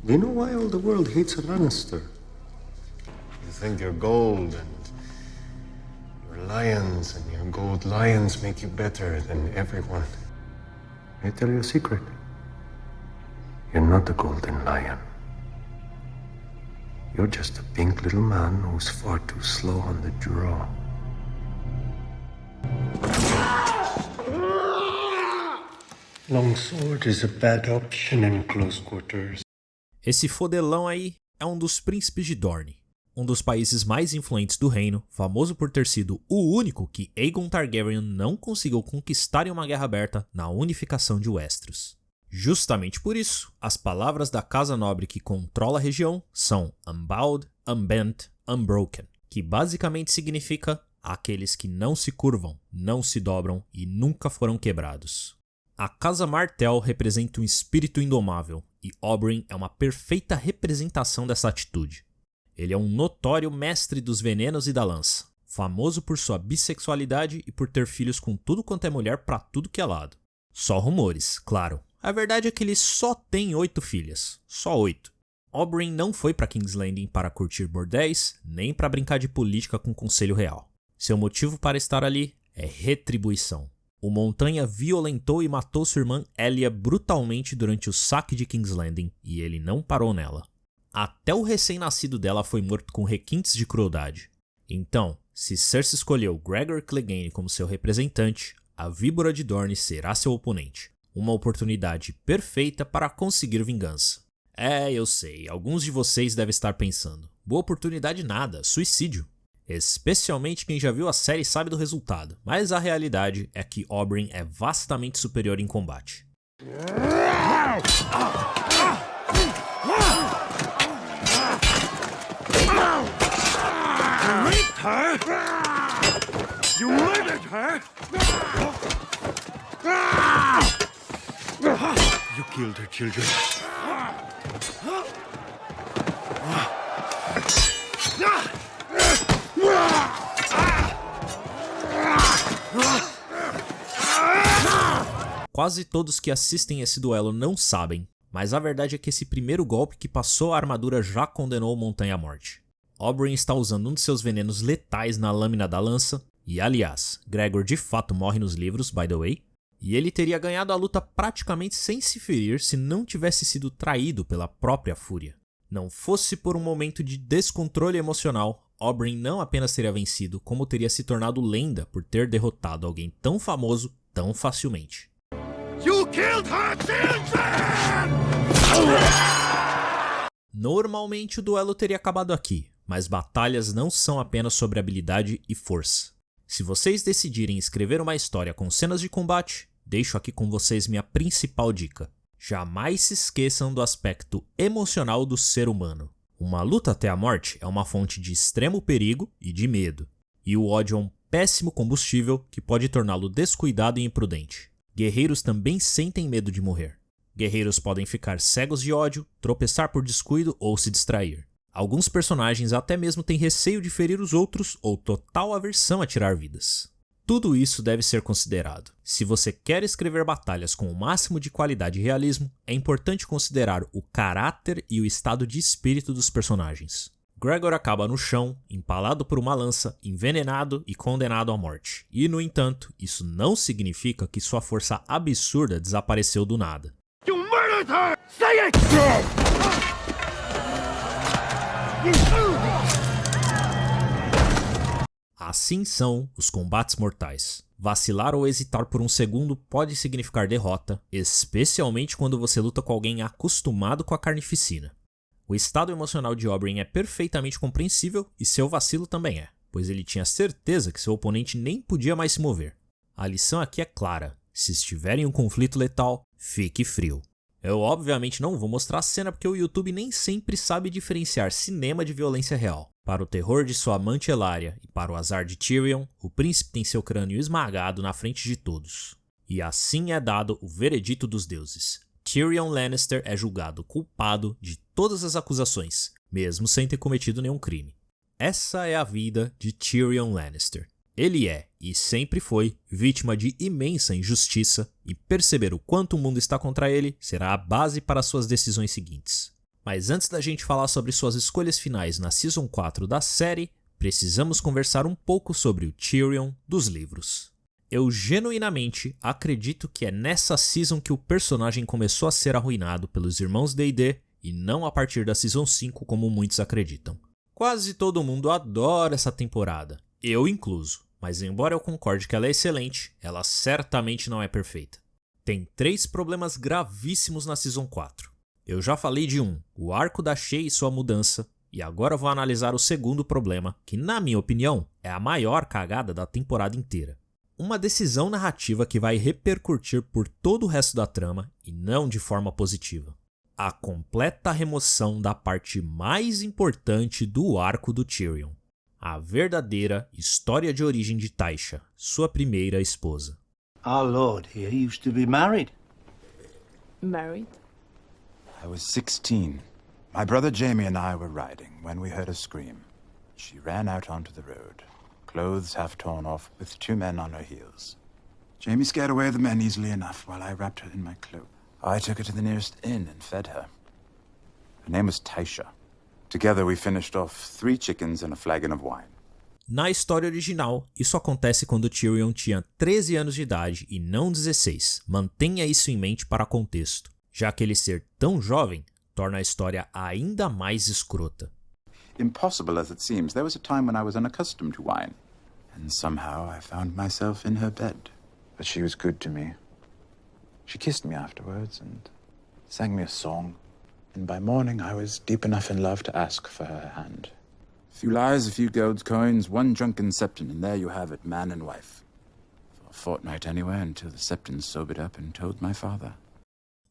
Do you know why all the world hates a Lannister? You think your gold and your lions and your gold lions make you better than everyone. Can I tell you a secret? You're not a golden lion. You're just a pink little man who's far too slow on the draw. Longsword is a bad option in close quarters. Esse fodelão aí é um dos príncipes de Dorne, um dos países mais influentes do reino, famoso por ter sido o único que Aegon Targaryen não conseguiu conquistar em uma guerra aberta na unificação de Westeros. Justamente por isso, as palavras da Casa Nobre que controla a região são Unbowed, Unbent, Unbroken, que basicamente significa aqueles que não se curvam, não se dobram e nunca foram quebrados. A Casa Martell representa um espírito indomável, e Oberyn é uma perfeita representação dessa atitude. Ele é um notório mestre dos venenos e da lança, famoso por sua bissexualidade e por ter filhos com tudo quanto é mulher pra tudo que é lado. Só rumores, claro. A verdade é que ele só tem 8 filhas, só 8. Oberyn não foi pra King's Landing para curtir bordéis, nem para brincar de política com o Conselho Real. Seu motivo para estar ali é retribuição. O Montanha violentou e matou sua irmã Elia brutalmente durante o saque de King's Landing, e ele não parou nela. Até o recém-nascido dela foi morto com requintes de crueldade. Então, se Cersei escolheu Gregor Clegane como seu representante, a Víbora de Dorne será seu oponente. Uma oportunidade perfeita para conseguir vingança. Eu sei, alguns de vocês devem estar pensando, boa oportunidade nada, suicídio. Especialmente quem já viu a série sabe do resultado, mas a realidade é que Oberyn é vastamente superior em combate. You murdered her! You killed her children. Quase todos que assistem esse duelo não sabem, mas a verdade é que esse primeiro golpe que passou a armadura já condenou o Montanha à morte. Oberyn está usando um de seus venenos letais na lâmina da lança, e aliás, Gregor de fato morre nos livros, by the way, e ele teria ganhado a luta praticamente sem se ferir se não tivesse sido traído pela própria Fúria. Não fosse por um momento de descontrole emocional, Oberyn não apenas teria vencido, como teria se tornado lenda por ter derrotado alguém tão famoso tão facilmente. You killed her children! Normalmente o duelo teria acabado aqui, mas batalhas não são apenas sobre habilidade e força. Se vocês decidirem escrever uma história com cenas de combate, deixo aqui com vocês minha principal dica. Jamais se esqueçam do aspecto emocional do ser humano. Uma luta até a morte é uma fonte de extremo perigo e de medo, e o ódio é um péssimo combustível que pode torná-lo descuidado e imprudente. Guerreiros também sentem medo de morrer. Guerreiros podem ficar cegos de ódio, tropeçar por descuido ou se distrair. Alguns personagens até mesmo têm receio de ferir os outros ou total aversão a tirar vidas. Tudo isso deve ser considerado. Se você quer escrever batalhas com o máximo de qualidade e realismo, é importante considerar o caráter e o estado de espírito dos personagens. Gregor acaba no chão, empalado por uma lança, envenenado e condenado à morte. E, no entanto, isso não significa que sua força absurda desapareceu do nada. You murdered her! Say it! Assim são os combates mortais. Vacilar ou hesitar por um segundo pode significar derrota, especialmente quando você luta com alguém acostumado com a carnificina. O estado emocional de Oberyn é perfeitamente compreensível e seu vacilo também é, pois ele tinha certeza que seu oponente nem podia mais se mover. A lição aqui é clara: se estiver em um conflito letal, fique frio. Eu obviamente não vou mostrar a cena porque o YouTube nem sempre sabe diferenciar cinema de violência real. Para o terror de sua amante Ellaria e para o azar de Tyrion, o príncipe tem seu crânio esmagado na frente de todos. E assim é dado o veredito dos deuses. Tyrion Lannister é julgado culpado de todas as acusações, mesmo sem ter cometido nenhum crime. Essa é a vida de Tyrion Lannister. Ele é, e sempre foi, vítima de imensa injustiça, e perceber o quanto o mundo está contra ele será a base para suas decisões seguintes. Mas antes da gente falar sobre suas escolhas finais na Season 4 da série, precisamos conversar um pouco sobre o Tyrion dos livros. Eu genuinamente acredito que é nessa Season que o personagem começou a ser arruinado pelos irmãos D&D e não a partir da Season 5 como muitos acreditam. Quase todo mundo adora essa temporada, eu incluso, mas embora eu concorde que ela é excelente, ela certamente não é perfeita. Tem 3 problemas gravíssimos na Season 4. Eu já falei de o arco da Shae e sua mudança, e agora vou analisar o segundo problema, que na minha opinião é a maior cagada da temporada inteira. Uma decisão narrativa que vai repercutir por todo o resto da trama e não de forma positiva. A completa remoção da parte mais importante do arco do Tyrion. A verdadeira história de origem de Tysha, sua primeira esposa. Our lord here used to be married. Married? I was 16. My brother Jaime and I were riding when we heard a scream. She ran out onto the road, clothes half torn off, with 2 men on her heels. Jaime scared away the men easily enough while I wrapped her in my cloak. I took her to the nearest inn and fed her. Her name was Tysha. Together we finished off 3 chickens and a flagon of wine. Na história original, isso acontece quando Tyrion tinha 13 anos de idade e não 16. Mantenha isso em mente para contexto, já que ele ser tão jovem torna a história ainda mais escrota. Impossible as it seems, there was a time when I was unaccustomed to wine, and somehow I found myself in her bed. But she was good to me. She kissed me afterwards and sang me a song, and by morning I was deep enough in love to ask for her hand. A few lies, a few gold coins, 1 drunken septon, and there you have it, man and wife. For a fortnight anyway, until the septon sobered up and told my father.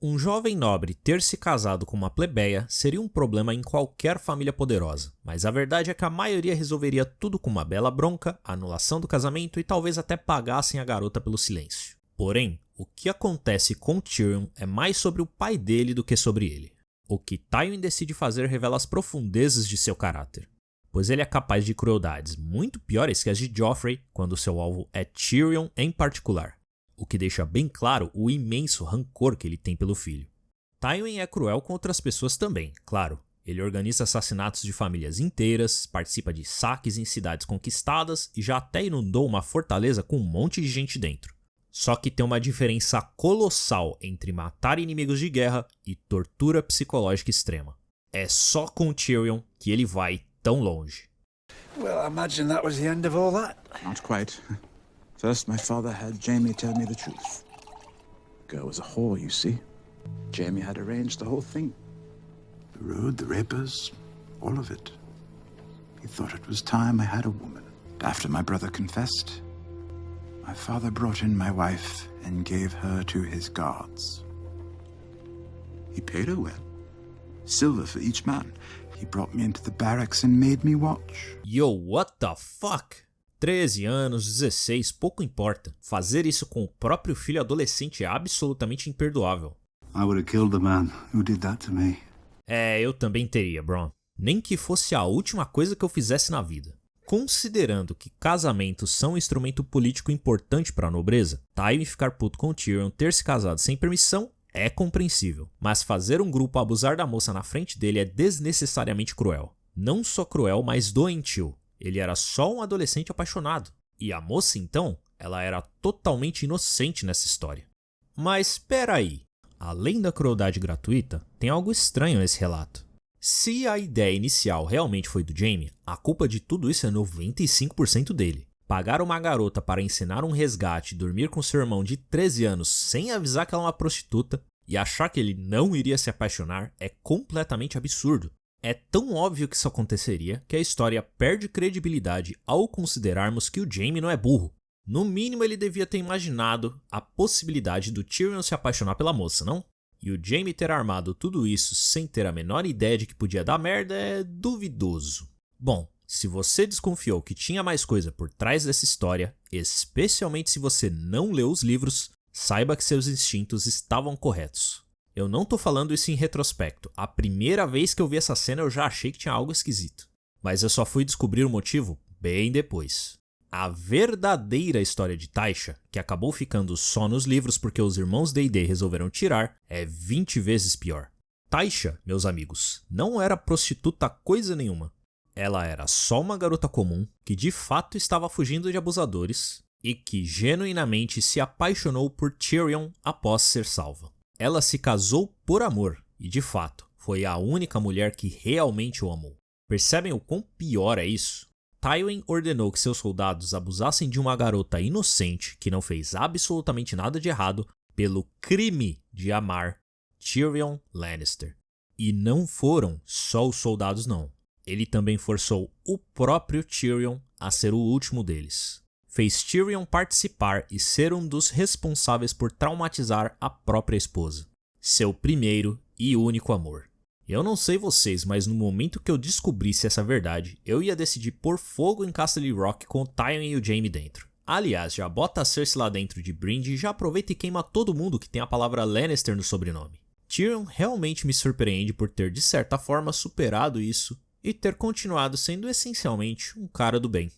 Um jovem nobre ter se casado com uma plebeia seria um problema em qualquer família poderosa, mas a verdade é que a maioria resolveria tudo com uma bela bronca, anulação do casamento e talvez até pagassem a garota pelo silêncio. Porém, o que acontece com Tyrion é mais sobre o pai dele do que sobre ele. O que Tywin decide fazer revela as profundezas de seu caráter, pois ele é capaz de crueldades muito piores que as de Joffrey quando seu alvo é Tyrion em particular. o que deixa bem claro o imenso rancor que ele tem pelo filho. Tywin é cruel com outras pessoas também, claro. Ele organiza assassinatos de famílias inteiras, participa de saques em cidades conquistadas e já até inundou uma fortaleza com um monte de gente dentro. Só que tem uma diferença colossal entre matar inimigos de guerra e tortura psicológica extrema. É só com Tyrion que ele vai tão longe. Well, I imagine that was the end of all that. Not quite. First, my father had Jaime tell me the truth. The girl was a whore, you see. Jaime had arranged the whole thing. The road, the rapers, all of it. He thought it was time I had a woman. After my brother confessed, my father brought in my wife and gave her to his guards. He paid her well. Silver for each man. He brought me into the barracks and made me watch. Yo, what the fuck? 13 anos, 16, pouco importa. Fazer isso com o próprio filho adolescente é absolutamente imperdoável. I would have killed the man who did that to me. Eu também teria, Bronn. Nem que fosse a última coisa que eu fizesse na vida. Considerando que casamentos são um instrumento político importante para a nobreza, Tywin ficar puto com Tyrion ter se casado sem permissão é compreensível. Mas fazer um grupo abusar da moça na frente dele é desnecessariamente cruel. Não só cruel, mas doentio. Ele era só um adolescente apaixonado. E a moça, então, ela era totalmente inocente nessa história. Mas espera aí. Além da crueldade gratuita, tem algo estranho nesse relato. Se a ideia inicial realmente foi do Jaime, a culpa de tudo isso é 95% dele. Pagar uma garota para ensinar um resgate e dormir com seu irmão de 13 anos sem avisar que ela é uma prostituta e achar que ele não iria se apaixonar é completamente absurdo. É tão óbvio que isso aconteceria que a história perde credibilidade ao considerarmos que o Jaime não é burro. No mínimo ele devia ter imaginado a possibilidade do Tyrion se apaixonar pela moça, não? E o Jaime ter armado tudo isso sem ter a menor ideia de que podia dar merda é duvidoso. Bom, se você desconfiou que tinha mais coisa por trás dessa história, especialmente se você não leu os livros, saiba que seus instintos estavam corretos. Eu não tô falando isso em retrospecto, a primeira vez que eu vi essa cena eu já achei que tinha algo esquisito. Mas eu só fui descobrir o motivo bem depois. A verdadeira história de Tysha, que acabou ficando só nos livros porque os irmãos D&D resolveram tirar, é 20 vezes pior. Tysha, meus amigos, não era prostituta coisa nenhuma. Ela era só uma garota comum que de fato estava fugindo de abusadores e que genuinamente se apaixonou por Tyrion após ser salva. Ela se casou por amor e de fato foi a única mulher que realmente o amou. Percebem o quão pior é isso? Tywin ordenou que seus soldados abusassem de uma garota inocente que não fez absolutamente nada de errado pelo crime de amar Tyrion Lannister. E não foram só os soldados não. Ele também forçou o próprio Tyrion a ser o último deles. Fez Tyrion participar e ser um dos responsáveis por traumatizar a própria esposa. Seu primeiro e único amor. Eu não sei vocês, mas no momento que eu descobrisse essa verdade, eu ia decidir pôr fogo em Castle Rock com o Tywin e o Jaime dentro. Aliás, já bota a Cersei lá dentro de brinde e já aproveita e queima todo mundo que tem a palavra Lannister no sobrenome. Tyrion realmente me surpreende por ter de certa forma superado isso e ter continuado sendo essencialmente um cara do bem.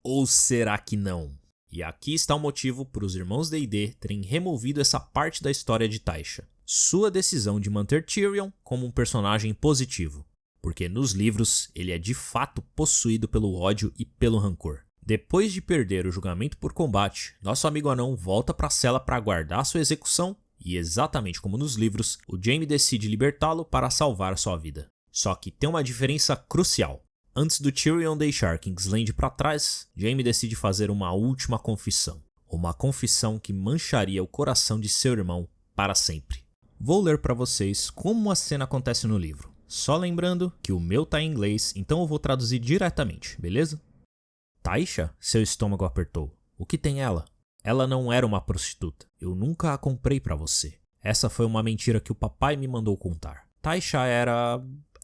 Ou será que não? E aqui está o motivo para os irmãos D&D terem removido essa parte da história de Tysha. Sua decisão de manter Tyrion como um personagem positivo, porque nos livros ele é de fato possuído pelo ódio e pelo rancor. Depois de perder o julgamento por combate, nosso amigo anão volta para a cela para aguardar sua execução e, exatamente como nos livros, o Jaime decide libertá-lo para salvar sua vida. Só que tem uma diferença crucial. Antes do Tyrion deixar King's Landing para trás, Jaime decide fazer uma última confissão. Uma confissão que mancharia o coração de seu irmão para sempre. Vou ler para vocês como a cena acontece no livro. Só lembrando que o meu tá em inglês, então eu vou traduzir diretamente, beleza? Tysha, seu estômago apertou. O que tem ela? Ela não era uma prostituta. Eu nunca a comprei para você. Essa foi uma mentira que o papai me mandou contar. Tysha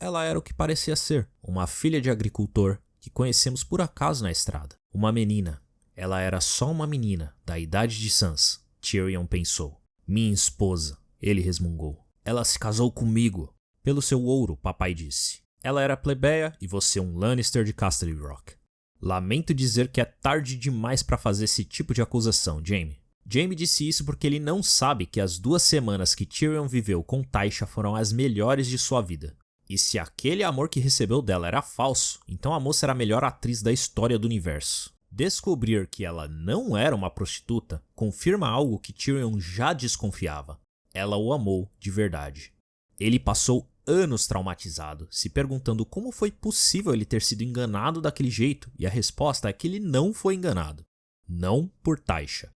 ela era o que parecia ser. Uma filha de agricultor que conhecemos por acaso na estrada. Uma menina. Ela era só uma menina, da idade de Sansa. Tyrion pensou. Minha esposa. Ele resmungou. Ela se casou comigo. Pelo seu ouro, papai disse. Ela era plebeia e você um Lannister de Castle Rock. Lamento dizer que é tarde demais para fazer esse tipo de acusação, Jaime. Jaime disse isso porque ele não sabe que as 2 semanas que Tyrion viveu com Tysha foram as melhores de sua vida. E se aquele amor que recebeu dela era falso, então a moça era a melhor atriz da história do universo. Descobrir que ela não era uma prostituta confirma algo que Tyrion já desconfiava. Ela o amou de verdade. Ele passou anos traumatizado, se perguntando como foi possível ele ter sido enganado daquele jeito, e a resposta é que ele não foi enganado. Não por Tysha.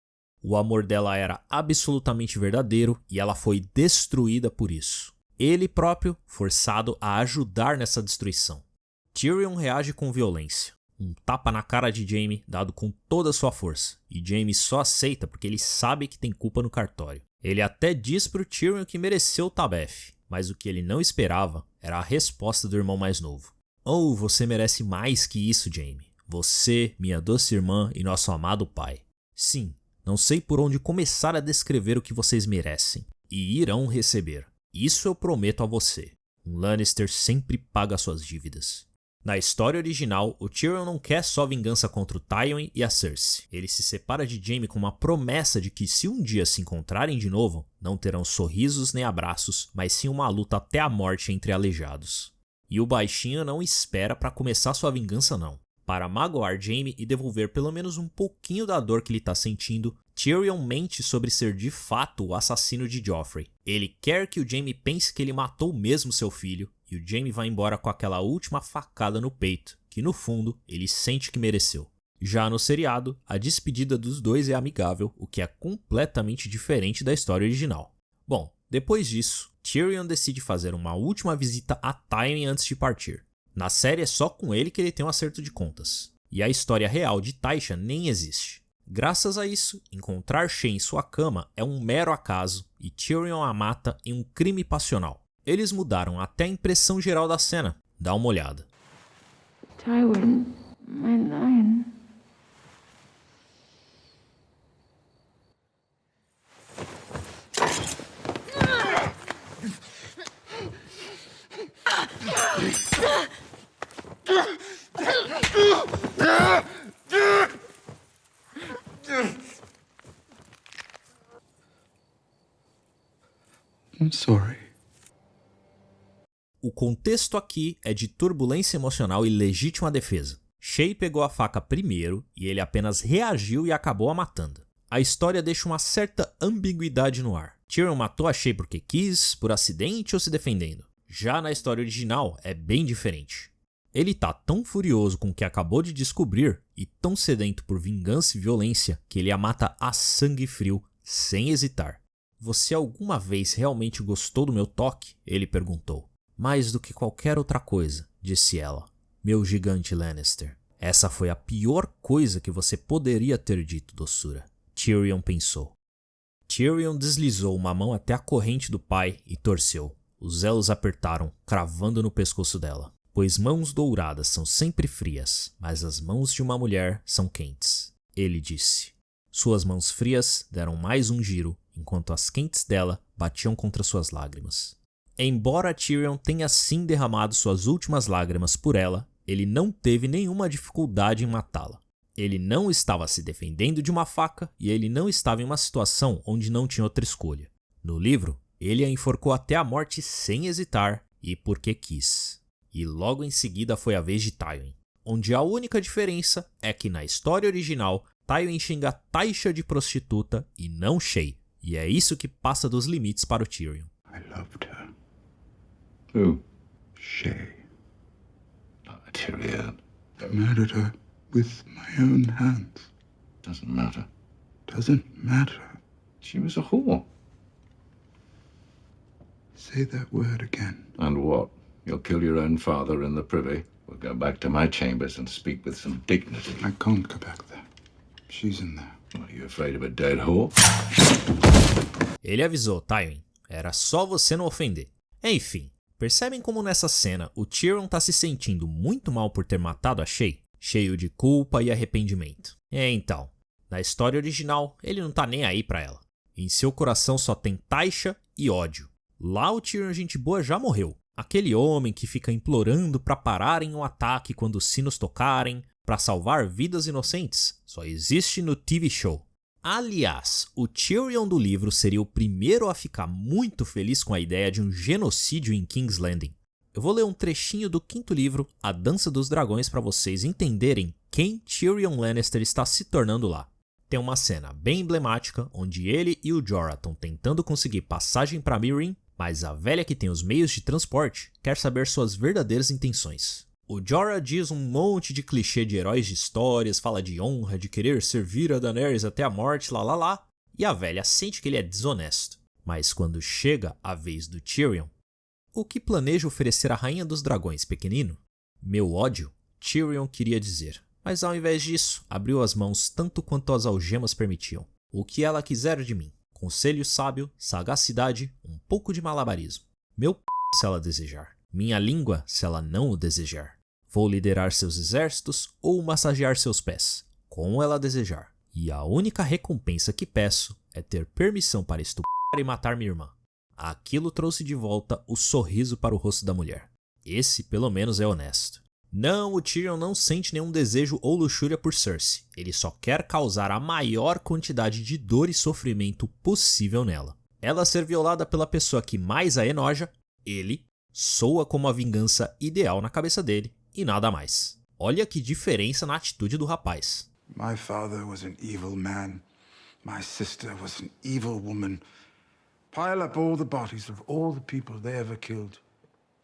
O amor dela era absolutamente verdadeiro e ela foi destruída por isso. Ele próprio forçado a ajudar nessa destruição. Tyrion reage com violência. Um tapa na cara de Jaime dado com toda a sua força, e Jaime só aceita porque ele sabe que tem culpa no cartório. Ele até diz pro Tyrion que mereceu o tabefe, mas o que ele não esperava era a resposta do irmão mais novo. Oh, você merece mais que isso, Jaime. Você, minha doce irmã e nosso amado pai. Sim, não sei por onde começar a descrever o que vocês merecem, e irão receber. Isso eu prometo a você. Um Lannister sempre paga suas dívidas. Na história original, o Tyrion não quer só vingança contra o Tywin e a Cersei. Ele se separa de Jaime com uma promessa de que se um dia se encontrarem de novo, não terão sorrisos nem abraços, mas sim uma luta até a morte entre aleijados. E o baixinho não espera para começar sua vingança não. Para magoar Jaime e devolver pelo menos um pouquinho da dor que ele está sentindo, Tyrion mente sobre ser de fato o assassino de Joffrey. Ele quer que o Jaime pense que ele matou mesmo seu filho, e o Jaime vai embora com aquela última facada no peito, que no fundo ele sente que mereceu. Já no seriado, a despedida dos dois é amigável, o que é completamente diferente da história original. Bom, depois disso, Tyrion decide fazer uma última visita a Tywin antes de partir. Na série é só com ele que ele tem um acerto de contas. E a história real de Tysha nem existe. Graças a isso, encontrar Shae em sua cama é um mero acaso e Tyrion a mata em um crime passional. Eles mudaram até a impressão geral da cena. Dá uma olhada. Tywin, my lion. I'm sorry. O contexto aqui é de turbulência emocional e legítima defesa. Shae pegou a faca primeiro e ele apenas reagiu e acabou a matando. A história deixa uma certa ambiguidade no ar. Tyrion matou a Shae porque quis, por acidente ou se defendendo. Já na história original é bem diferente. Ele tá tão furioso com o que acabou de descobrir e tão sedento por vingança e violência que ele a mata a sangue frio, sem hesitar. Você alguma vez realmente gostou do meu toque? Ele perguntou. Mais do que qualquer outra coisa, disse ela. Meu gigante Lannister. Essa foi a pior coisa que você poderia ter dito, doçura. Tyrion pensou. Tyrion deslizou uma mão até a corrente do pai e torceu. Os elos apertaram, cravando no pescoço dela. Pois mãos douradas são sempre frias, mas as mãos de uma mulher são quentes. Ele disse. Suas mãos frias deram mais um giro, enquanto as quentes dela batiam contra suas lágrimas. Embora Tyrion tenha sim derramado suas últimas lágrimas por ela, ele não teve nenhuma dificuldade em matá-la. Ele não estava se defendendo de uma faca e ele não estava em uma situação onde não tinha outra escolha. No livro, ele a enforcou até a morte sem hesitar e porque quis. E logo em seguida foi a vez de Tywin, onde a única diferença é que na história original, Tywin xinga Tysha de prostituta e não Shae, e é isso que passa dos limites para o Tyrion. I loved her. Who? Shae. Not Tyrion. I murdered her with my own hands. Doesn't matter. Doesn't matter. She was a whore. Say that word again. And what? You'll kill your own father in the privy? We'll go back to my chambers and speak with some dignity. I can't go back there. She's in there. Are you afraid of a dead whore? Ele avisou, Tywin. Era só você não ofender. Enfim, percebem como nessa cena o Tyrion tá se sentindo muito mal por ter matado a Shae? Cheio de culpa e arrependimento. Então, na história original, ele não tá nem aí pra ela. Em seu coração só tem Tysha e ódio. Lá o Tyrion gente boa já morreu. Aquele homem que fica implorando pra pararem um ataque quando os sinos tocarem, pra salvar vidas inocentes, só existe no TV show. Aliás, o Tyrion do livro seria o primeiro a ficar muito feliz com a ideia de um genocídio em King's Landing. Eu vou ler um trechinho do 5º livro, A Dança dos Dragões, para vocês entenderem quem Tyrion Lannister está se tornando lá. Tem uma cena bem emblemática onde ele e o Jorah estão tentando conseguir passagem para Meereen, mas a velha que tem os meios de transporte quer saber suas verdadeiras intenções. O Jorah diz um monte de clichê de heróis de histórias, fala de honra, de querer servir a Daenerys até a morte, lá, e a velha sente que ele é desonesto. Mas quando chega a vez do Tyrion, o que planeja oferecer à Rainha dos Dragões, pequenino? Meu ódio, Tyrion queria dizer. Mas ao invés disso, abriu as mãos tanto quanto as algemas permitiam. O que ela quiser de mim. Conselho sábio, sagacidade, um pouco de malabarismo. Meu p*** se ela desejar. Minha língua se ela não o desejar. Vou liderar seus exércitos ou massagear seus pés, como ela desejar. E a única recompensa que peço é ter permissão para estuprar e matar minha irmã. Aquilo trouxe de volta o sorriso para o rosto da mulher. Esse, pelo menos, é honesto. Não, o Tyrion não sente nenhum desejo ou luxúria por Cersei. Ele só quer causar a maior quantidade de dor e sofrimento possível nela. Ela ser violada pela pessoa que mais a enoja, ele, soa como a vingança ideal na cabeça dele e nada mais. Olha que diferença na atitude do rapaz. My father was an evil man. My sister was an evil woman. Pile up all the bodies of all the people they ever killed.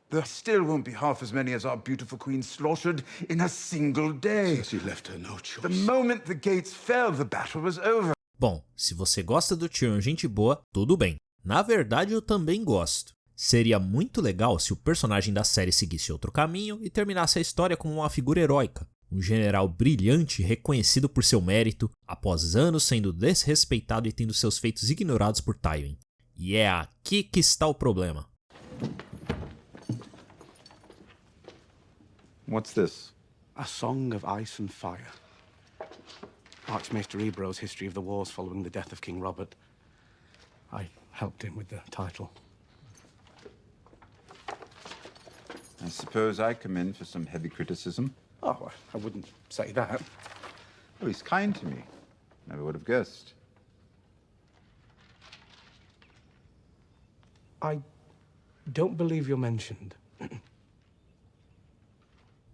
There still won't be half as many as our beautiful queen slaughtered in a single day. Cersei left her no choice. The moment the gates fell, the battle was over. Bom, se você gosta do Tyrion gente boa, tudo bem. Na verdade, eu também gosto. Seria muito legal se o personagem da série seguisse outro caminho e terminasse a história como uma figura heróica. Um general brilhante reconhecido por seu mérito, após anos sendo desrespeitado e tendo seus feitos ignorados por Tywin. E é aqui que está o problema. What's this? A Song of Ice and Fire. Archmaester Ebro's history of the wars following the death of King Robert. I helped him with the title. I suppose I come in for some heavy criticism. Oh, I wouldn't say that. Oh, he's kind to me. Never would have guessed. I don't believe you're mentioned.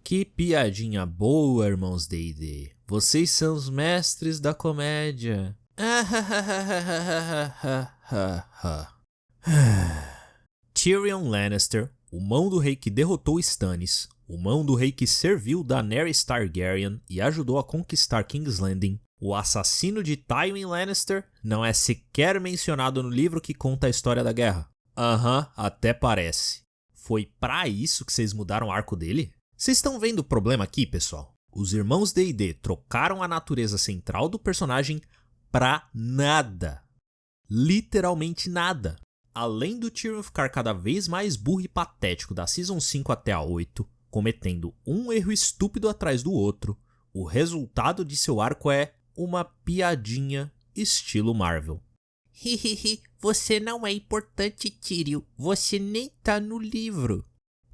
Que piadinha boa, irmãos D&D. Vocês são os mestres da comédia. Tyrion Lannister, o mão do rei que derrotou Stannis, o mão do rei que serviu Daenerys Targaryen e ajudou a conquistar King's Landing, o assassino de Tywin Lannister, não é sequer mencionado no livro que conta a história da guerra. Até parece. Foi pra isso que vocês mudaram o arco dele? Vocês estão vendo o problema aqui, pessoal? Os irmãos D&D trocaram a natureza central do personagem pra nada. Literalmente nada. Além do Tyrion ficar cada vez mais burro e patético da Season 5 até a 8, cometendo um erro estúpido atrás do outro, o resultado de seu arco é uma piadinha estilo Marvel. Hihihi, você não é importante, Tyrion. Você nem tá no livro.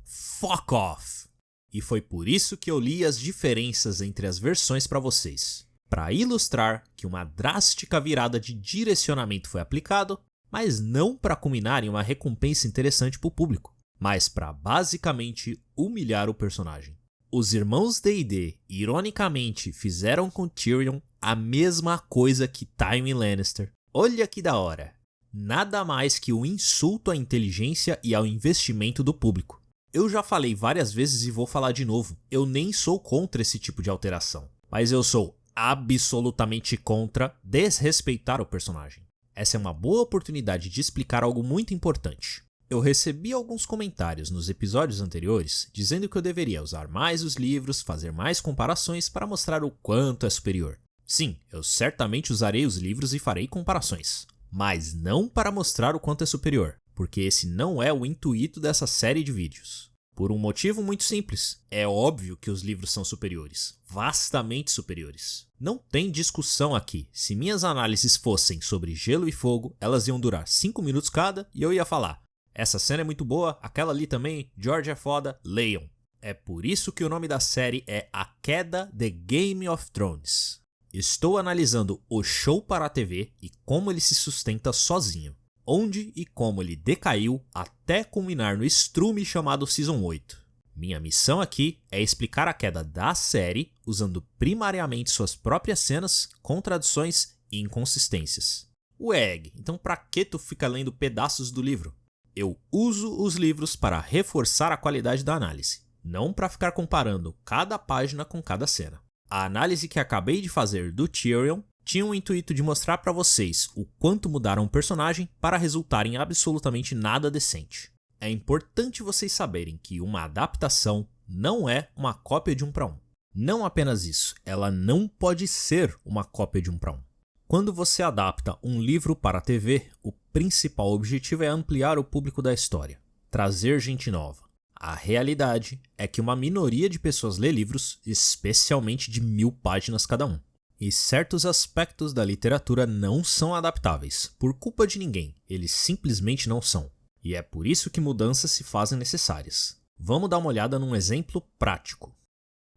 Fuck off! E foi por isso que eu li as diferenças entre as versões para vocês. Para ilustrar que uma drástica virada de direcionamento foi aplicado, mas não para culminar em uma recompensa interessante para o público, mas para basicamente humilhar o personagem. Os irmãos D&D, ironicamente, fizeram com Tyrion a mesma coisa que Tywin Lannister. Olha que da hora! Nada mais que um insulto à inteligência e ao investimento do público. Eu já falei várias vezes e vou falar de novo, eu nem sou contra esse tipo de alteração, mas eu sou absolutamente contra desrespeitar o personagem. Essa é uma boa oportunidade de explicar algo muito importante. Eu recebi alguns comentários nos episódios anteriores dizendo que eu deveria usar mais os livros, fazer mais comparações para mostrar o quanto é superior. Sim, eu certamente usarei os livros e farei comparações, mas não para mostrar o quanto é superior, porque esse não é o intuito dessa série de vídeos. Por um motivo muito simples, é óbvio que os livros são superiores, vastamente superiores. Não tem discussão aqui, se minhas análises fossem sobre Gelo e Fogo, elas iam durar 5 minutos cada e eu ia falar: essa cena é muito boa, aquela ali também, George é foda, leiam. É por isso que o nome da série é A Queda de Game of Thrones. Estou analisando o show para a TV e como ele se sustenta sozinho, onde e como ele decaiu até culminar no estrume chamado Season 8. Minha missão aqui é explicar a queda da série usando primariamente suas próprias cenas, contradições e inconsistências. Ué, então pra que tu fica lendo pedaços do livro? Eu uso os livros para reforçar a qualidade da análise, não para ficar comparando cada página com cada cena. A análise que acabei de fazer do Tyrion tinha o intuito de mostrar para vocês o quanto mudaram o personagem para resultar em absolutamente nada decente. É importante vocês saberem que uma adaptação não é uma cópia de 1 para 1. Não apenas isso, ela não pode ser uma cópia de 1 para 1. Quando você adapta um livro para a TV, o principal objetivo é ampliar o público da história, trazer gente nova. A realidade é que uma minoria de pessoas lê livros, especialmente de 1000 páginas cada um. E certos aspectos da literatura não são adaptáveis, por culpa de ninguém, eles simplesmente não são. E é por isso que mudanças se fazem necessárias. Vamos dar uma olhada num exemplo prático.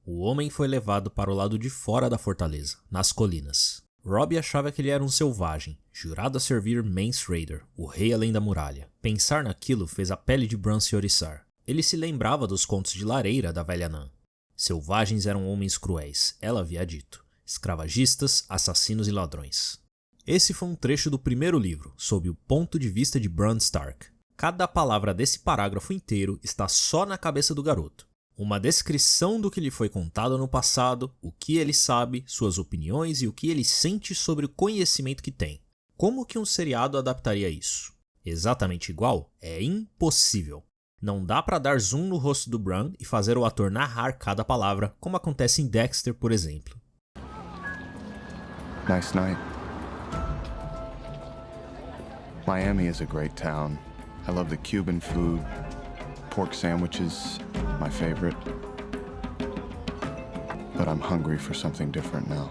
O homem foi levado para o lado de fora da fortaleza, nas colinas. Robb achava que ele era um selvagem, jurado a servir Mance Rayder, o rei além da muralha. Pensar naquilo fez a pele de Bran se oriçar. Ele se lembrava dos contos de lareira da velha Nan. Selvagens eram homens cruéis, ela havia dito. Escravagistas, assassinos e ladrões. Esse foi um trecho do primeiro livro, sob o ponto de vista de Bran Stark. Cada palavra desse parágrafo inteiro está só na cabeça do garoto. Uma descrição do que lhe foi contado no passado, o que ele sabe, suas opiniões e o que ele sente sobre o conhecimento que tem. Como que um seriado adaptaria isso? Exatamente igual? É impossível. Não dá pra dar zoom no rosto do Bran e fazer o ator narrar cada palavra, como acontece em Dexter, por exemplo. Nice night. Miami is a great town. I love the Cuban food. Pork sandwiches, my favorite. But I'm hungry for something different now.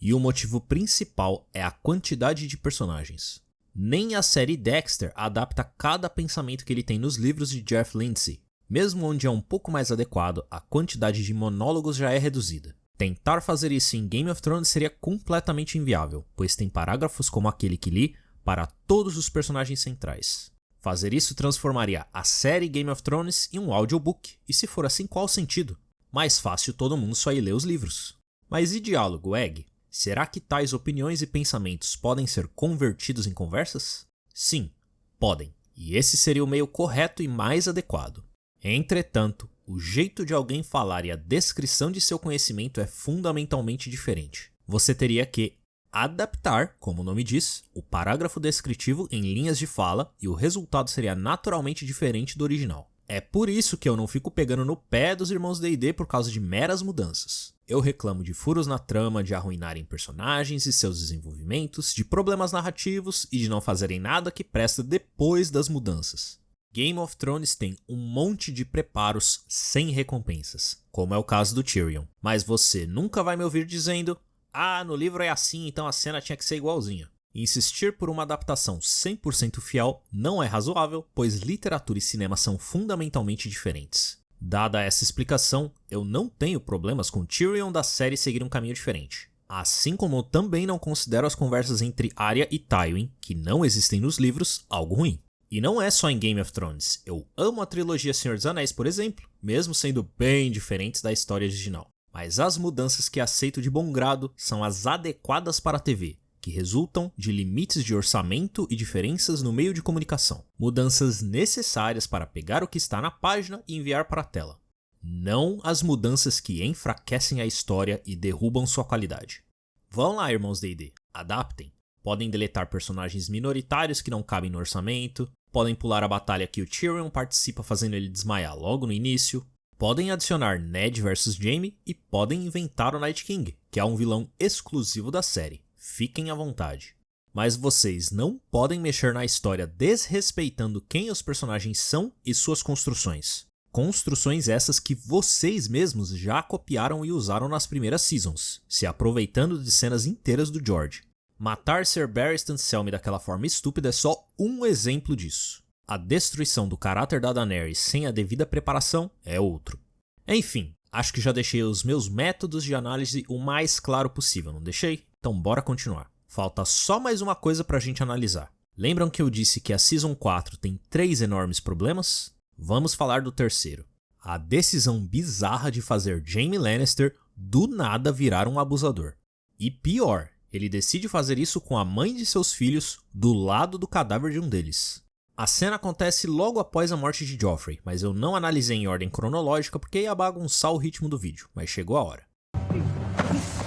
E o motivo principal é a quantidade de personagens. Nem a série Dexter adapta cada pensamento que ele tem nos livros de Jeff Lindsay. Mesmo onde é um pouco mais adequado, a quantidade de monólogos já é reduzida. Tentar fazer isso em Game of Thrones seria completamente inviável, pois tem parágrafos como aquele que li para todos os personagens centrais. Fazer isso transformaria a série Game of Thrones em um audiobook, e se for assim, qual o sentido? Mais fácil todo mundo só ir ler os livros. Mas e diálogo, Egg? Será que tais opiniões e pensamentos podem ser convertidos em conversas? Sim, podem, e esse seria o meio correto e mais adequado. Entretanto, o jeito de alguém falar e a descrição de seu conhecimento é fundamentalmente diferente. Você teria que adaptar, como o nome diz, o parágrafo descritivo em linhas de fala e o resultado seria naturalmente diferente do original. É por isso que eu não fico pegando no pé dos irmãos D&D por causa de meras mudanças. Eu reclamo de furos na trama, de arruinarem personagens e seus desenvolvimentos, de problemas narrativos e de não fazerem nada que presta depois das mudanças. Game of Thrones tem um monte de preparos sem recompensas, como é o caso do Tyrion. Mas você nunca vai me ouvir dizendo: "Ah, no livro é assim, então a cena tinha que ser igualzinha". Insistir por uma adaptação 100% fiel não é razoável, pois literatura e cinema são fundamentalmente diferentes. Dada essa explicação, eu não tenho problemas com Tyrion da série seguir um caminho diferente. Assim como eu também não considero as conversas entre Arya e Tywin, que não existem nos livros, algo ruim. E não é só em Game of Thrones, eu amo a trilogia Senhor dos Anéis, por exemplo, mesmo sendo bem diferentes da história original. Mas as mudanças que aceito de bom grado são as adequadas para a TV, que resultam de limites de orçamento e diferenças no meio de comunicação. Mudanças necessárias para pegar o que está na página e enviar para a tela. Não as mudanças que enfraquecem a história e derrubam sua qualidade. Vão lá, irmãos D&D, adaptem. Podem deletar personagens minoritários que não cabem no orçamento, podem pular a batalha que o Tyrion participa fazendo ele desmaiar logo no início, podem adicionar Ned vs Jaime e podem inventar o Night King, que é um vilão exclusivo da série. Fiquem à vontade. Mas vocês não podem mexer na história desrespeitando quem os personagens são e suas construções. Construções essas que vocês mesmos já copiaram e usaram nas primeiras seasons, se aproveitando de cenas inteiras do George. Matar Ser Barristan Selmy daquela forma estúpida é só um exemplo disso. A destruição do caráter da Daenerys sem a devida preparação é outro. Enfim, Acho que já deixei os meus métodos de análise o mais claro possível, não deixei? Então bora continuar. Falta só mais uma coisa pra gente analisar. Lembram que eu disse que a Season 4 tem 3 enormes problemas? Vamos falar do terceiro. A decisão bizarra de fazer Jaime Lannister do nada virar um abusador. E pior, ele decide fazer isso com a mãe de seus filhos do lado do cadáver de um deles. A cena acontece logo após a morte de Joffrey, mas eu não analisei em ordem cronológica porque ia bagunçar o ritmo do vídeo, mas chegou a hora.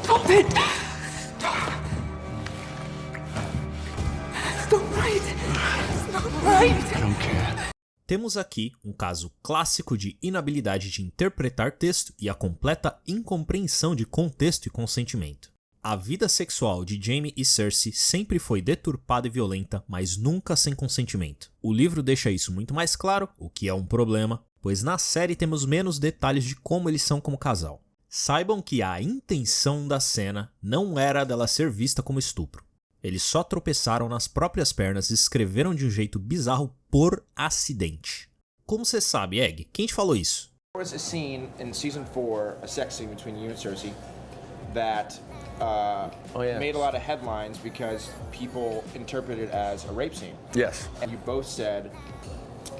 Stop it! It's not right! It's not right! I don't care. Temos aqui um caso clássico de inabilidade de interpretar texto e a completa incompreensão de contexto e consentimento. A vida sexual de Jaime e Cersei sempre foi deturpada e violenta, mas nunca sem consentimento. O livro deixa isso muito mais claro, o que é um problema, pois na série temos menos detalhes de como eles são como casal. Saibam que a intenção da cena não era dela ser vista como estupro. Eles só tropeçaram nas próprias pernas e escreveram de um jeito bizarro por acidente. Como você sabe, Egg? Quem te falou isso? There was a scene in season 4, a sex scene between you and Cersei, that made a lot of headlines because people interpret it as a rape scene. Yes. And you both said,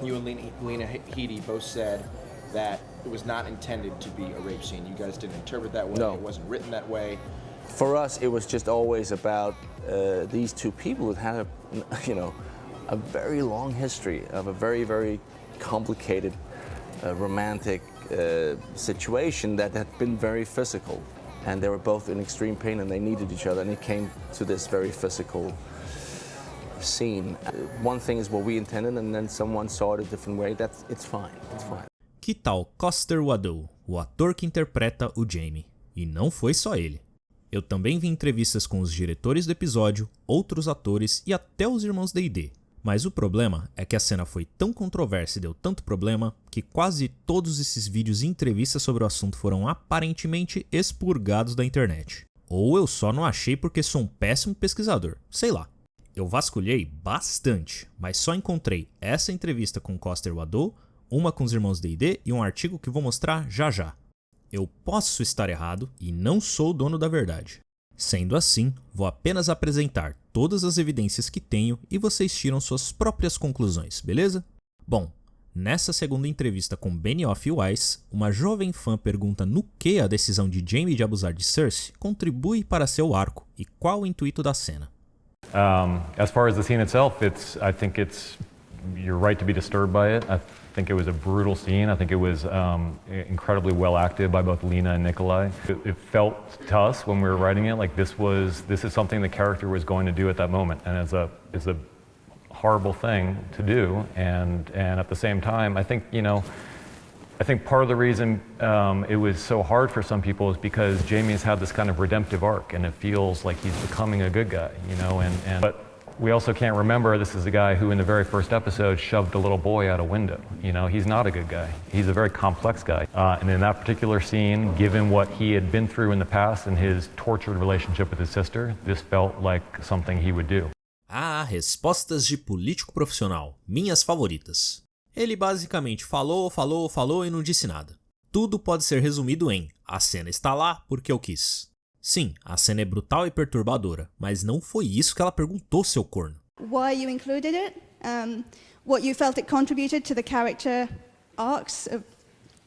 you and Lena Headey both said that it was not intended to be a rape scene. You guys didn't interpret that way. No. It wasn't written that way. For us, it was just always about these two people who had a very long history of a very, very complicated romantic situation that had been very physical. And they were both in extreme pain and they needed each other, and it came to this very physical scene. One thing is what we intended, and then someone saw it a different way. It's fine. It's fine. Que tal Coster Waldau, o ator que interpreta o Jaime? E não foi só ele. Eu também vi entrevistas com os diretores do episódio, outros atores e até os irmãos D&D. Mas o problema é que a cena foi tão controversa e deu tanto problema que quase todos esses vídeos e entrevistas sobre o assunto foram aparentemente expurgados da internet. Ou eu só não achei porque sou um péssimo pesquisador, sei lá. Eu vasculhei bastante, mas só encontrei essa entrevista com Coster Waldau, uma com os irmãos D&D e um artigo que vou mostrar já já. Eu posso estar errado e não sou o dono da verdade. Sendo assim, vou apenas apresentar todas as evidências que tenho e vocês tiram suas próprias conclusões, beleza? Bom, nessa segunda entrevista com Benioff e Weiss, uma jovem fã pergunta no que a decisão de Jaime de abusar de Cersei contribui para seu arco e qual o intuito da cena. As far as the scene itself, I think you're right to be disturbed by it. I think it was a brutal scene. I think it was incredibly well acted by both Lena and Nikolai. It felt to us when we were writing it like this is something the character was going to do at that moment, and it's a horrible thing to do. And at the same time, I think part of the reason it was so hard for some people is because Jaime's had this kind of redemptive arc, and it feels like he's becoming a good guy, but we also can't remember this is a guy who in the very first episode shoved a little boy out a window. He's not a good guy. He's a very complex guy. And in that particular scene, given what he had been through in the past and his tortured relationship with his sister, this felt like something he would do. Ah, respostas de político profissional, minhas favoritas. Ele basicamente falou e não disse nada. Tudo pode ser resumido em: a cena está lá porque eu quis. Sim, a cena é brutal e perturbadora, mas não foi isso que ela perguntou, seu corno. Why you included it, what you felt it contributed to the character arcs of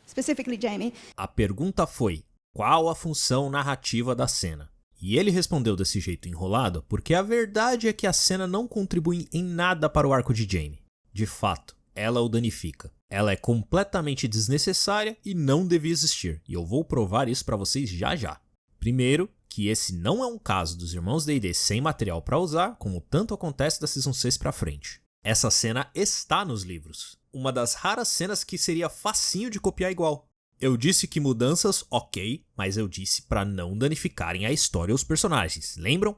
specifically Jaime. A pergunta foi: qual a função narrativa da cena? E ele respondeu desse jeito enrolado porque a verdade é que a cena não contribui em nada para o arco de Jaime. De fato, ela o danifica. Ela é completamente desnecessária e não devia existir, e eu vou provar isso para vocês já já. Primeiro, que esse não é um caso dos irmãos D&D sem material para usar, como tanto acontece da Season 6 pra frente. Essa cena está nos livros. Uma das raras cenas que seria facinho de copiar igual. Eu disse que mudanças, ok, mas eu disse para não danificarem a história ou os personagens, lembram?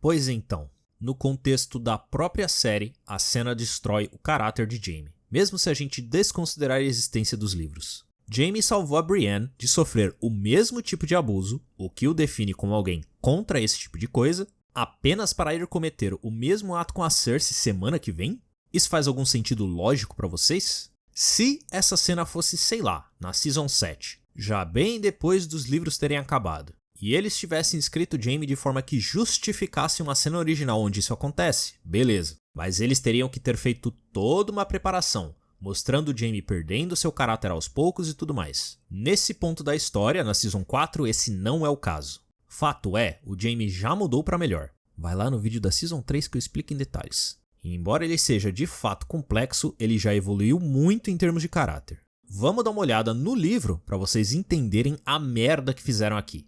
Pois então, no contexto da própria série, a cena destrói o caráter de Jaime, mesmo se a gente desconsiderar a existência dos livros. Jaime salvou a Brienne de sofrer o mesmo tipo de abuso, o que o define como alguém contra esse tipo de coisa, apenas para ir cometer o mesmo ato com a Cersei semana que vem? Isso faz algum sentido lógico para vocês? Se essa cena fosse, sei lá, na Season 7, já bem depois dos livros terem acabado, e eles tivessem escrito Jaime de forma que justificasse uma cena original onde isso acontece, beleza. Mas eles teriam que ter feito toda uma preparação, mostrando Jaime perdendo seu caráter aos poucos e tudo mais. Nesse ponto da história, na Season 4, esse não é o caso. Fato é, o Jaime já mudou para melhor. Vai lá no vídeo da Season 3 que eu explico em detalhes. E embora ele seja de fato complexo, ele já evoluiu muito em termos de caráter. Vamos dar uma olhada no livro para vocês entenderem a merda que fizeram aqui.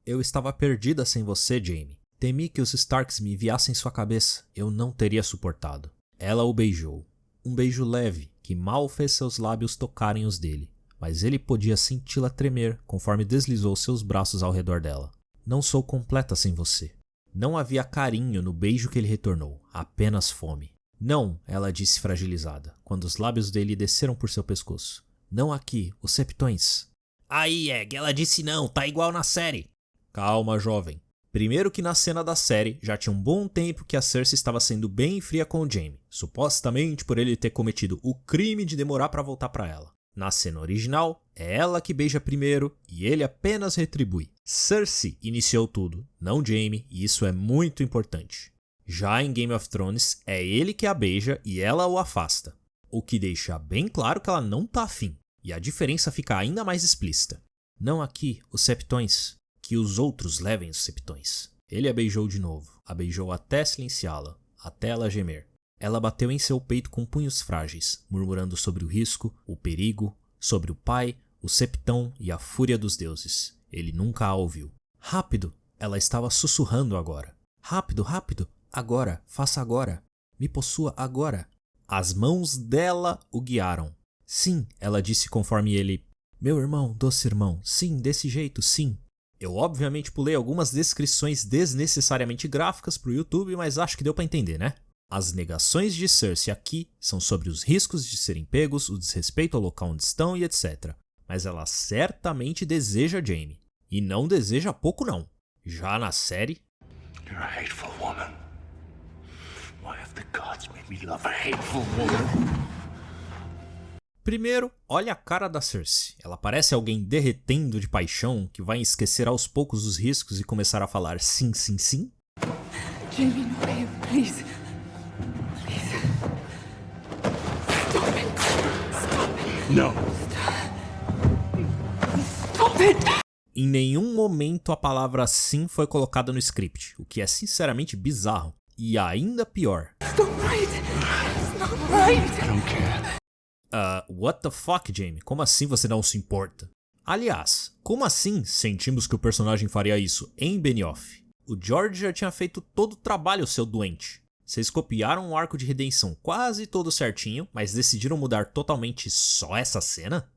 Eu estava perdida sem você, Jaime. Temi que os Starks me enviassem sua cabeça. Eu não teria suportado. Ela o beijou. Um beijo leve, que mal fez seus lábios tocarem os dele. Mas ele podia senti-la tremer conforme deslizou seus braços ao redor dela. Não sou completa sem você. Não havia carinho no beijo que ele retornou, apenas fome. Não, ela disse fragilizada, quando os lábios dele desceram por seu pescoço. Não aqui, os septões. Aí, Egg, ela disse não, tá igual na série. Calma, jovem. Primeiro que na cena da série, já tinha um bom tempo que a Cersei estava sendo bem fria com o Jaime, supostamente por ele ter cometido o crime de demorar para voltar para ela. Na cena original, é ela que beija primeiro e ele apenas retribui. Cersei iniciou tudo, não Jaime, e isso é muito importante. Já em Game of Thrones, é ele que a beija e ela o afasta, o que deixa bem claro que ela não tá afim, e a diferença fica ainda mais explícita. Não aqui, os septões, que os outros levem os septões. Ele a beijou de novo, a beijou até silenciá-la, até ela gemer. Ela bateu em seu peito com punhos frágeis, murmurando sobre o risco, o perigo, sobre o pai, o septão e a fúria dos deuses. Ele nunca a ouviu. Rápido! Ela estava sussurrando agora. Rápido, rápido! Agora, faça agora. Me possua agora. As mãos dela o guiaram. Sim, ela disse conforme ele... Meu irmão, doce irmão, sim, desse jeito, sim. Eu obviamente pulei algumas descrições desnecessariamente gráficas pro YouTube, mas acho que deu pra entender, né? As negações de Cersei aqui são sobre os riscos de serem pegos, o desrespeito ao local onde estão e etc. Mas ela certamente deseja Jaime. E não deseja pouco não. Já na série... You're a hateful woman. Why have the gods made me love a hateful woman? Primeiro, olha a cara da Cersei. Ela parece alguém derretendo de paixão que vai esquecer aos poucos os riscos e começar a falar sim, sim, sim. Jaime, not him, please. No. Stop it! Em nenhum momento a palavra sim foi colocada no script, o que é sinceramente bizarro. E ainda pior. Stop right! It's not right! I don't care. What the fuck, Jaime? Como assim você não se importa? Aliás, como assim sentimos que o personagem faria isso em Benioff? O George já tinha feito todo o trabalho, seu doente. Vocês copiaram um arco de redenção quase todo certinho, mas decidiram mudar totalmente só essa cena?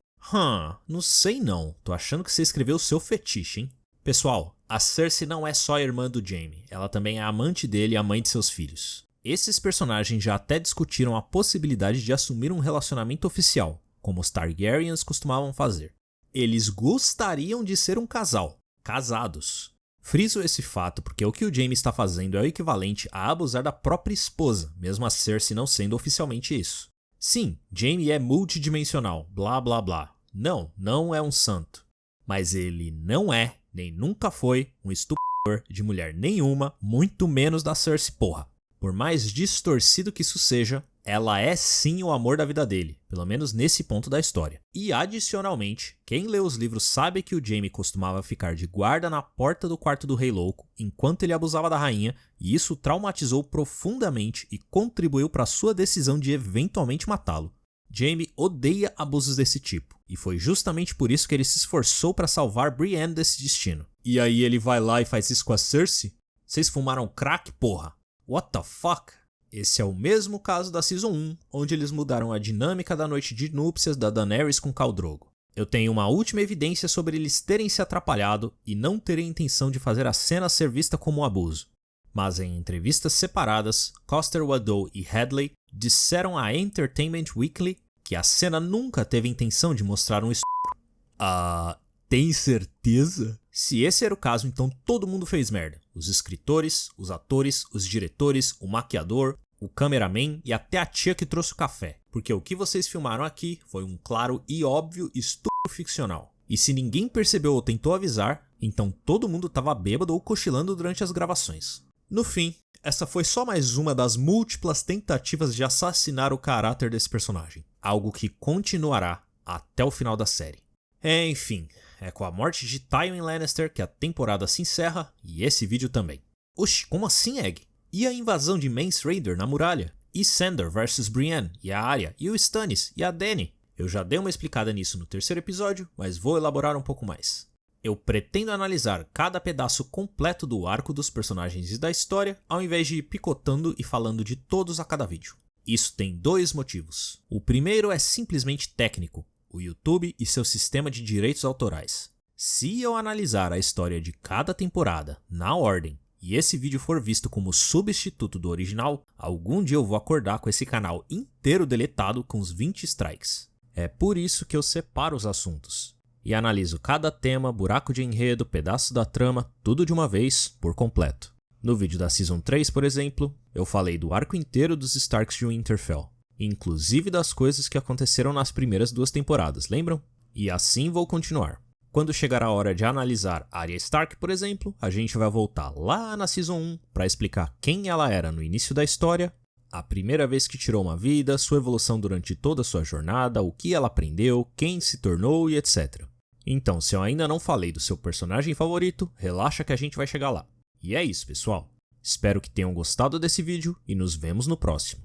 Não sei não. Tô achando que você escreveu o seu fetiche, hein? Pessoal, a Cersei não é só a irmã do Jaime, ela também é a amante dele e a mãe de seus filhos. Esses personagens já até discutiram a possibilidade de assumir um relacionamento oficial, como os Targaryens costumavam fazer. Eles gostariam de ser um casal, casados. Friso esse fato porque o que o Jaime está fazendo é o equivalente a abusar da própria esposa, mesmo a Cersei não sendo oficialmente isso. Sim, Jaime é multidimensional, blá blá blá. Não é um santo. Mas ele não é, nem nunca foi, um estuprador de mulher nenhuma, muito menos da Cersei, porra. Por mais distorcido que isso seja, ela é sim o amor da vida dele, pelo menos nesse ponto da história. E adicionalmente, quem lê os livros sabe que o Jaime costumava ficar de guarda na porta do quarto do Rei Louco enquanto ele abusava da rainha, e isso traumatizou profundamente e contribuiu para sua decisão de eventualmente matá-lo. Jaime odeia abusos desse tipo, e foi justamente por isso que ele se esforçou para salvar Brienne desse destino. E aí ele vai lá e faz isso com a Cersei? Vocês fumaram crack, porra? What the fuck? Esse é o mesmo caso da Season 1, onde eles mudaram a dinâmica da noite de núpcias da Daenerys com Khal Drogo. Eu tenho uma última evidência sobre eles terem se atrapalhado e não terem intenção de fazer a cena ser vista como um abuso. Mas em entrevistas separadas, Coster Waldau e Hadley disseram à Entertainment Weekly que a cena nunca teve intenção de mostrar um estupro. Tem certeza? Se esse era o caso, então todo mundo fez merda. Os escritores, os atores, os diretores, o maquiador, o cameraman e até a tia que trouxe o café. Porque o que vocês filmaram aqui foi um claro e óbvio estupro ficcional. E se ninguém percebeu ou tentou avisar, então todo mundo estava bêbado ou cochilando durante as gravações. No fim, essa foi só mais uma das múltiplas tentativas de assassinar o caráter desse personagem, algo que continuará até o final da série. Enfim, é com a morte de Tywin Lannister que a temporada se encerra e esse vídeo também. Oxi, como assim, Egg? E a invasão de Mance Rayder na muralha? E Sandor vs Brienne, e a Arya, e o Stannis, e a Dany? Eu já dei uma explicada nisso no terceiro episódio, mas vou elaborar um pouco mais. Eu pretendo analisar cada pedaço completo do arco dos personagens e da história, ao invés de ir picotando e falando de todos a cada vídeo. Isso tem dois motivos. O primeiro é simplesmente técnico, o YouTube e seu sistema de direitos autorais. Se eu analisar a história de cada temporada, na ordem, e esse vídeo for visto como substituto do original, algum dia eu vou acordar com esse canal inteiro deletado com os 20 strikes. É por isso que eu separo os assuntos e analiso cada tema, buraco de enredo, pedaço da trama, tudo de uma vez, por completo. No vídeo da Season 3, por exemplo, eu falei do arco inteiro dos Starks de Winterfell, inclusive das coisas que aconteceram nas primeiras 2 temporadas, lembram? E assim vou continuar. Quando chegar a hora de analisar Arya Stark, por exemplo, a gente vai voltar lá na Season 1 para explicar quem ela era no início da história, a primeira vez que tirou uma vida, sua evolução durante toda a sua jornada, o que ela aprendeu, quem se tornou e etc. Então, se eu ainda não falei do seu personagem favorito, relaxa que a gente vai chegar lá. E é isso, pessoal. Espero que tenham gostado desse vídeo e nos vemos no próximo.